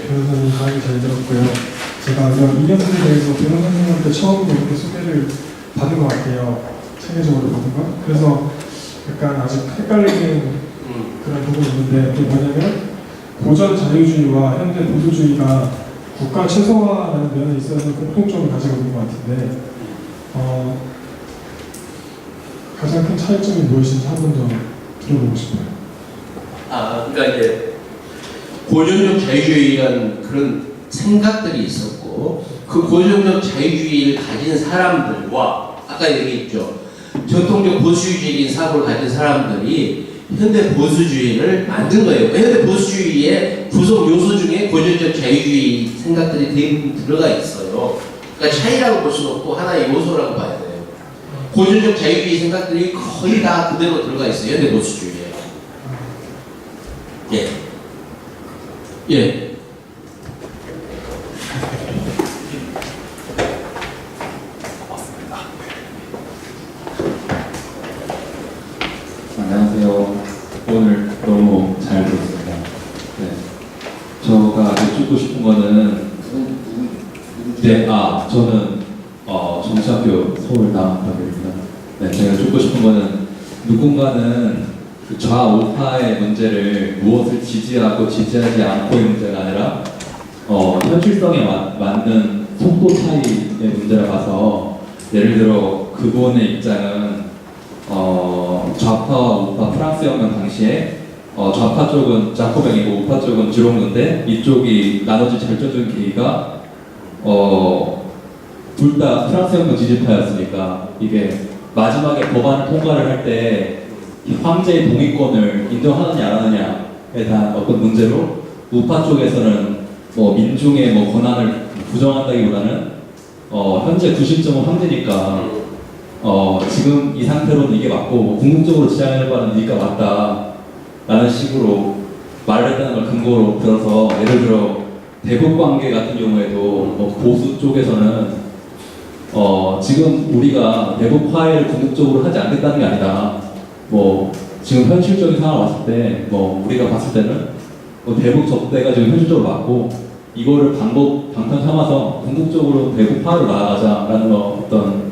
변호사님 강의 잘 들었고요. 제가 이런 이념들에 대해서 변호사님한테 처음 이렇게 소개를 받은 것 같아요. 체계적으로 받은 것. 그래서 약간 아직 헷갈리는 그런 부분이 있는데 그게 뭐냐면 고전 자유주의와 현대 보수주의가 국가 최소화라는 면에 있어서 공통점을 가지고 있는 것 같은데 가장 큰 차이점이 무엇인지 한 번 더 들어보고 싶어요. 그러니까 이제 고전적 자유주의라는 그런 생각들이 있었고 그 고전적 자유주의를 가진 사람들과 아까 얘기했죠. 전통적 보수주의적인 사고를 가진 사람들이 현대 보수주의를 만든 거예요. 현대 보수주의의 구성 요소 중에 고전적 자유주의 생각들이 대부분 들어가 있어요. 그러니까 차이라고 볼 수는 없고 하나의 요소라고 봐야 돼요. 고전적 자유주의 생각들이 거의 다 그대로 들어가 있어요. 현대 보수주의에. 예. 예. 안녕하세요. 오늘 너무 잘 들었습니다. 네. 제가 여쭙고 싶은 거는 저는 정치학교 서울 나학교입니다. 네, 제가 여쭙고 싶은 거는 누군가는 그 좌우파의 문제를 무엇을 지지하고 지지하지 않고의 문제가 아니라 현실성에 맞는 속도 차이의 문제라 봐서 예를 들어 그분의 입장은 좌파와 우파 프랑스 혁명 당시에 좌파 쪽은 자코뱅이고 우파 쪽은 지롱인데 이쪽이 나눠진 결정적인 계기가 둘 다 프랑스 혁명 지지파였으니까 이게 마지막에 법안을 통과를 할 때 황제의 동의권을 인정하느냐 안 하느냐에 대한 어떤 문제로 우파 쪽에서는 민중의 권한을 부정한다기보다는 현재 90점은 황제니까 지금 이 상태로는 이게 맞고 궁극적으로 지향할 바는 네가 맞다라는 식으로 말을 했다는 걸 근거로 들어서 예를 들어 대북 관계 같은 경우에도 뭐 보수 쪽에서는 지금 우리가 대북 화해를 궁극적으로 하지 않겠다는 게 아니다. 뭐 지금 현실적인 상황을 봤을 때 뭐 우리가 봤을 때는 뭐 대북 접대가 지금 현실적으로 맞고 이거를 방탄 삼아서 궁극적으로 대북 화해로 나아가자라는 어떤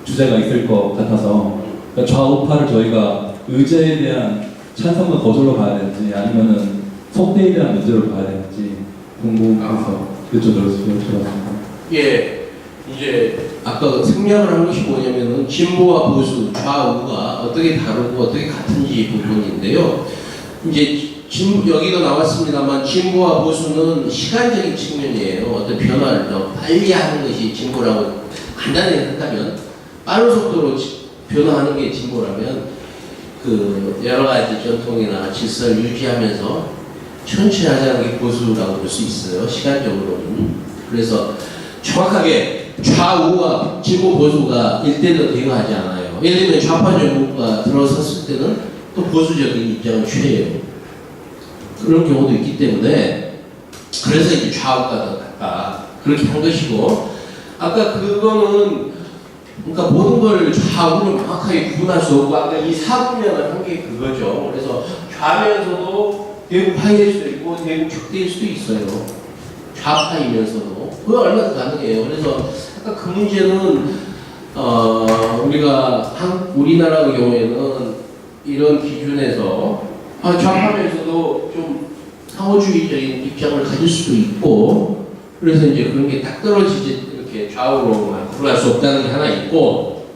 주제가 있을 것 같아서 그러니까 좌우파를 저희가 의제에 대한 찬성과 거절로 가야 되는지 아니면은 속대에 대한 문제로 가야 되는지 궁금해서 여쭤봤습니다. 예, 이제 아까 생략을 한 것이 뭐냐면은 진보와 보수, 좌우가 어떻게 다르고 어떻게 같은지 부분인데요. 이제 여기도 나왔습니다만 진보와 보수는 시간적인 측면이에요. 어떤 변화를 더 빨리 하는 것이 진보라고 간단히 한다면 빠른 속도로 변화하는 게 진보라면 그 여러 가지 전통이나 질서를 유지하면서 천천히 하자는 게 보수라고 볼 수 있어요. 시간적으로는. 그래서 정확하게 좌우와 진보 보수가 일대로 대응하지 않아요. 예를 들면 좌파 정부가 들어섰을 때는 또 보수적인 입장을 취해요. 그런 경우도 있기 때문에 그래서 이제 좌우가 더 각각 그렇게 한 것이고 아까 그거는 그러니까 모든 걸 좌우를 명확하게 구분할 수 없고 아까 이 사분면을 한 게 그거죠. 그래서 좌면서도 대북 파일 수도 있고 대북 적대일 수도 있어요. 좌파이면서도 그거 얼마나 가능해요. 그래서 아까 그 문제는 우리나라 경우에는 이런 기준에서 좌파면서도 좀 상호주의적인 입장을 가질 수도 있고 그래서 이제 그런 게 딱 떨어지지 이렇게 좌우로만 구분할 수 없다는 게 하나 있고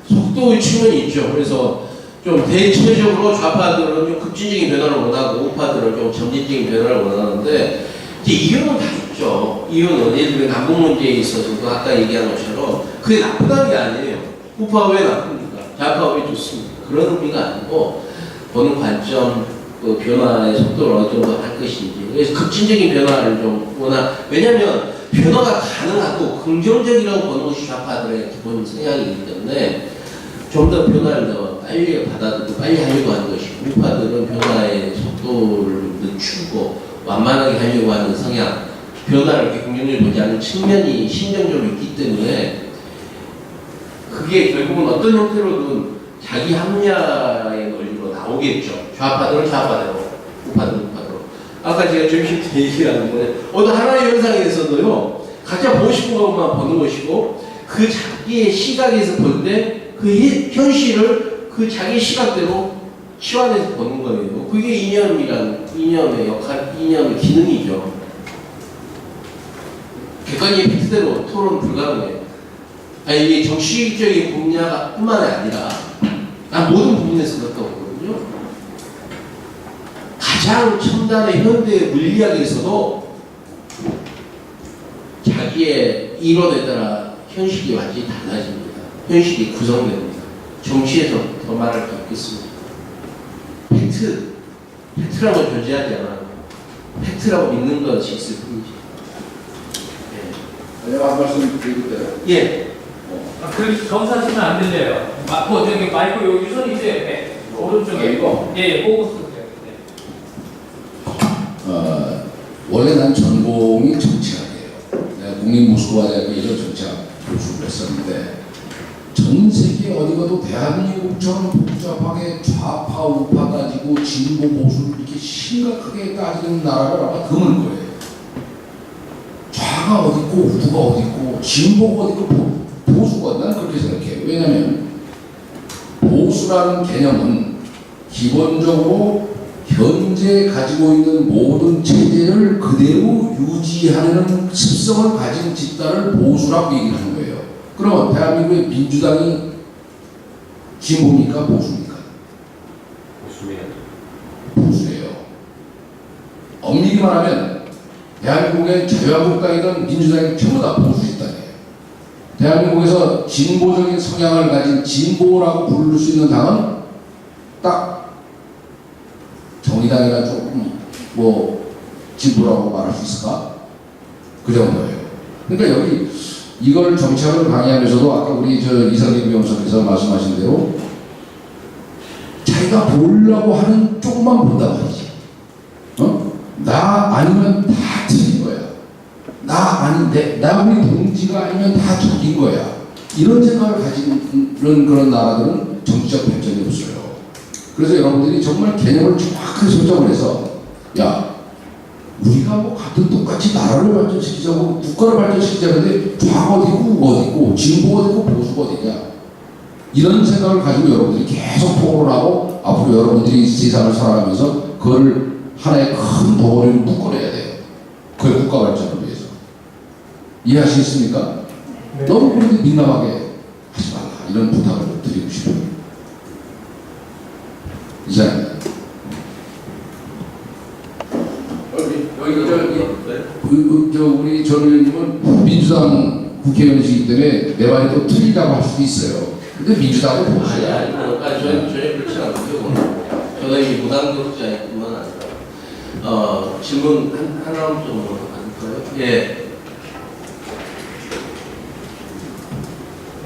속도의 측면이 있죠. 그래서 좀 대체적으로 좌파들은 좀 급진적인 변화를 원하고 우파들은 좀 점진적인 변화를 원하는데 이제 이유는 다 있죠. 이유는 예를 들면 남북 문제에 있어서도 아까 얘기한 것처럼 그게 나쁘다는 게 아니에요. 우파 왜 나쁩니까? 좌파 왜 좋습니까? 그런 의미가 아니고 보는 관점, 그 변화의 속도를 어느 정도 할 것인지. 그래서 급진적인 변화를 좀 왜냐하면 변화가 가능하고 긍정적이라고 보는 것이 좌파들의 기본 성향이기 때문에 좀 더 변화를 더 빨리 받아들이고 빨리 하려고 하는 것이고 우파들은 변화의 속도를 늦추고 완만하게 하려고 하는 성향, 변화를 이렇게 긍정적으로 보지 않는 측면이 심정적으로 있기 때문에 그게 결국은 어떤 형태로든 자기 합리화의 논리로 나오겠죠. 좌파들은 좌파대로, 우파들은 우파대로. 아까 제가 점심 때 얘기하는데 어떤 하나의 현상에서도요, 각자 보고 싶은 것만 보는 것이고 그 자기의 시각에서 볼 때 그 현실을 그 자기 시각대로 치환해서 보는 거예요. 그게 이념의 역할, 이념의 기능이죠. 객관적인 팩트대로 토론 불가능해요. 이게 정치적인 분야뿐만 아니라 모든 부분에서 그렇다고 보거든요. 가장 첨단의 현대 물리학에서도 자기의 이론에 따라 현실이 완전히 달라집니다. 현실이 구성됩니다. 정치에서 더 말할 게 없겠습니다. 팩트라고 존재하지 않아요. 팩트라고 믿는 것이 있을 뿐이지. 내가 한 말씀 드리고 돼요. 예. 그 검사하시면 안 들려요. 저기 마이크 여기 유선 있어요. 네. 오른쪽에. 이거? 예, 보고 쓰세요. 네. 원래 난 전공이 정치학이에요. 내가 국립모스크바대학교에서 정치학 교수를 했었는데 전 세계 어디 가도 대한민국처럼 복잡하게 좌파 우파 따지고 진보 보수를 이렇게 심각하게 따지는 나라를 아마 드물 거예요. 좌가 어디 있고 우가 어디 있고 진보가 어디 있고 보수가 난 그렇게 생각해요. 왜냐하면 보수라는 개념은 기본적으로 현재 가지고 있는 모든 체제를 그대로 유지하는 습성을 가진 집단을 보수라고 얘기하는 거예요. 그러면 대한민국의 민주당이 진보입니까? 보수입니까? 보수예요. 엄밀히 말하면 대한민국의 자유한국당이든 민주당이 전부 다 보수 집단이에요. 대한민국에서 진보적인 성향을 가진 진보라고 부를 수 있는 당은 딱 정의당이나 조금 진보라고 말할 수 있을까? 그 정도예요. 그러니까 여기 이걸 정착을 강의하면서도 아까 우리 이상경 변호사께서 말씀하신 대로 자기가 보려고 하는 쪽만 본단 말이지. 나 아니면 다 틀린 거야. 나 아닌데, 나 우리 동지가 아니면 다 적인 거야. 이런 생각을 가진 그런 나라들은 정치적 발전이 없어요. 그래서 여러분들이 정말 개념을 정확하게 설정을 해서, 야, 우리가 뭐 같은 똑같이 나라를 발전시키자고, 국가를 발전시키자는데 좌가 어디고 우가 어디고 진보가 어디고 보수가 어디냐. 이런 생각을 가지고 여러분들이 계속 토론을 하고 앞으로 여러분들이 세상을 살아가면서 그걸 하나의 큰 덩어리를 묶어내야 돼요. 그게 국가 발전을 위해서. 이해하시겠습니까? 네. 너무 그런데 민감하게 하지 말라. 이런 부탁을 드리고 싶어요. 이상입니다. 우리 전 의원님은 민주당 국회의원이시기 때문에 내 말이 또 틀리다고 할 수도 있어요. 근데 민주당은 보수야. 아니, 저는 그렇지 않고요. 저는 이 무당독자뿐만 아니라 질문 하나 좀 받을까요? 예.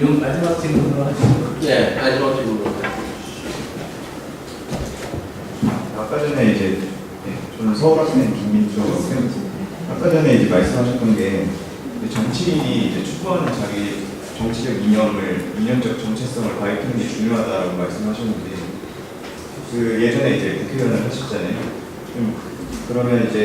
이건 마지막 질문으로 하시죠. 네, 마지막 질문. 아까 전에 이제 저는 서울학생 김민주 학생 아까 전에 이제 말씀하셨던 게 정치인이 이제 추구하는 자기 정치적 이념적 정체성을 밝히는 게 중요하다고 말씀하셨는데 그 예전에 이제 국회의원을 하셨잖아요. 그러면 이제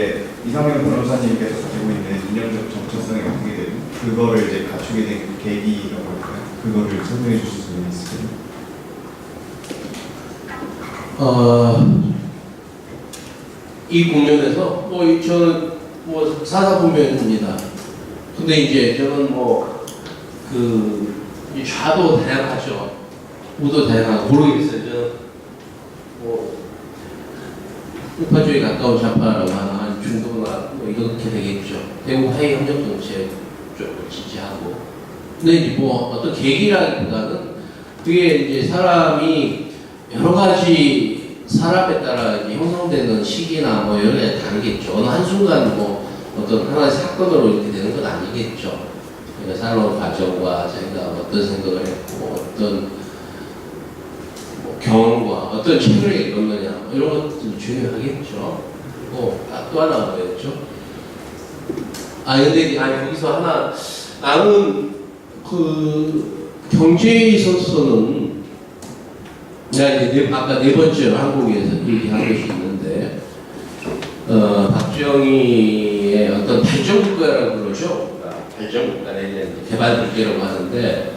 이상현 변호사님께서 가지고 있는 이념적 정체성이 어떻게 되고 그거를 이제 갖추게 된 계기라고 할까요? 그거를 설명해 주실 수 있을까요? 이 국면에서 저는 사사분면입니다. 근데 이제 저는 이 좌도 다양하죠. 우도 다양하고 모르겠어요. 저는 우파주의에 가까운 좌파라고 하나 중도나 이렇게 되겠죠. 대구 하이 협력 정책 쪽을 지지하고. 근데 이제 어떤 계기라기보다는 그게 이제 사람이 여러 가지 사람에 따라 이제 형성되는 시기나 여러 가지 다르겠죠. 어느 한순간 어떤 하나의 사건으로 이렇게 되는 건 아니겠죠. 그러니까 살아온 과정과 자기가 어떤 생각을 했고 어떤 경험과 어떤 책을 읽었느냐 이런 것들이 중요하겠죠. 그리고 또 하나 뭐였죠? 근데 거기서 하나 나는 경제에 있어서는 내가 이제 아까 네 번째로 한국에서 얘기한 것이 있는데 박정희의 어떤 발전국가라고 그러죠. 발전국가 내지는 개발국가라고 하는데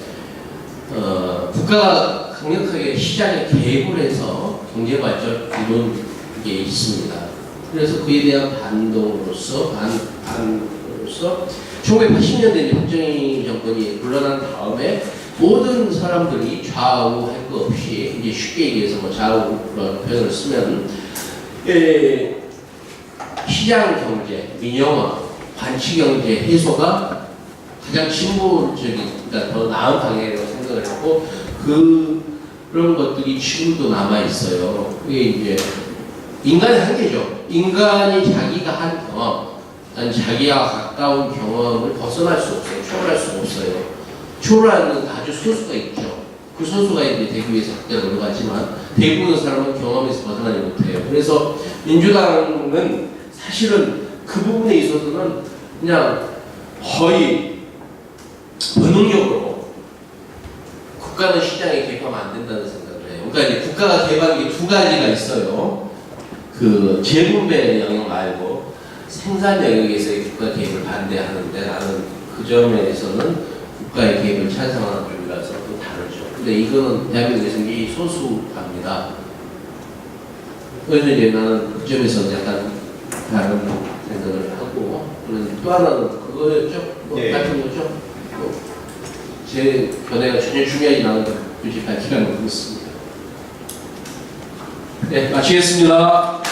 국가가 강력하게 시장에 개입을 해서 경제발전 이룬 게 있습니다. 그래서 그에 대한 반동으로서 1980년대 박정희 정권이 물러난 다음에 모든 사람들이 좌우 할 것 없이 이제 쉽게 얘기해서 좌우라는 표현을 쓰면 시장 경제, 민영화, 관치 경제 해소가 가장 진보적인, 그러니까 더 나은 방향이라고 생각을 했고 그런 것들이 지금도 남아 있어요. 그게 이제 인간의 한계죠. 인간이 자기가 한 경험, 자기와 가까운 경험을 벗어날 수 없어요. 초월할 수 없어요. 초월하는 아주 소수가 있죠. 그 소수가 이제 대구에서 그때 올라가지만 대부분의 사람은 경험에서 벗어나지 못해요. 그래서 민주당은 사실은 그 부분에 있어서는 그냥 거의 본능적으로 국가는 시장에 개입하면 안 된다는 생각을 해요. 그러니까 이제 국가가 개입하는 게 두 가지가 있어요. 그 재분배 영역 말고 생산 영역에서의 국가 개입을 반대하는데 나는 그 점에서는 국가의 개입을 찬성하는 쪽이라서 또 다르죠. 근데 이거는 대한민국에서 이 소수합니다. 그래서 이제 나는 그 점에서 약간 다른 생각을 하고, 또 하나는 그거였죠? 같은 거죠? 제 견해가 전혀 중요하지 않은 걸 굳이 밝히라는 거 있습니다. 네, 마치겠습니다.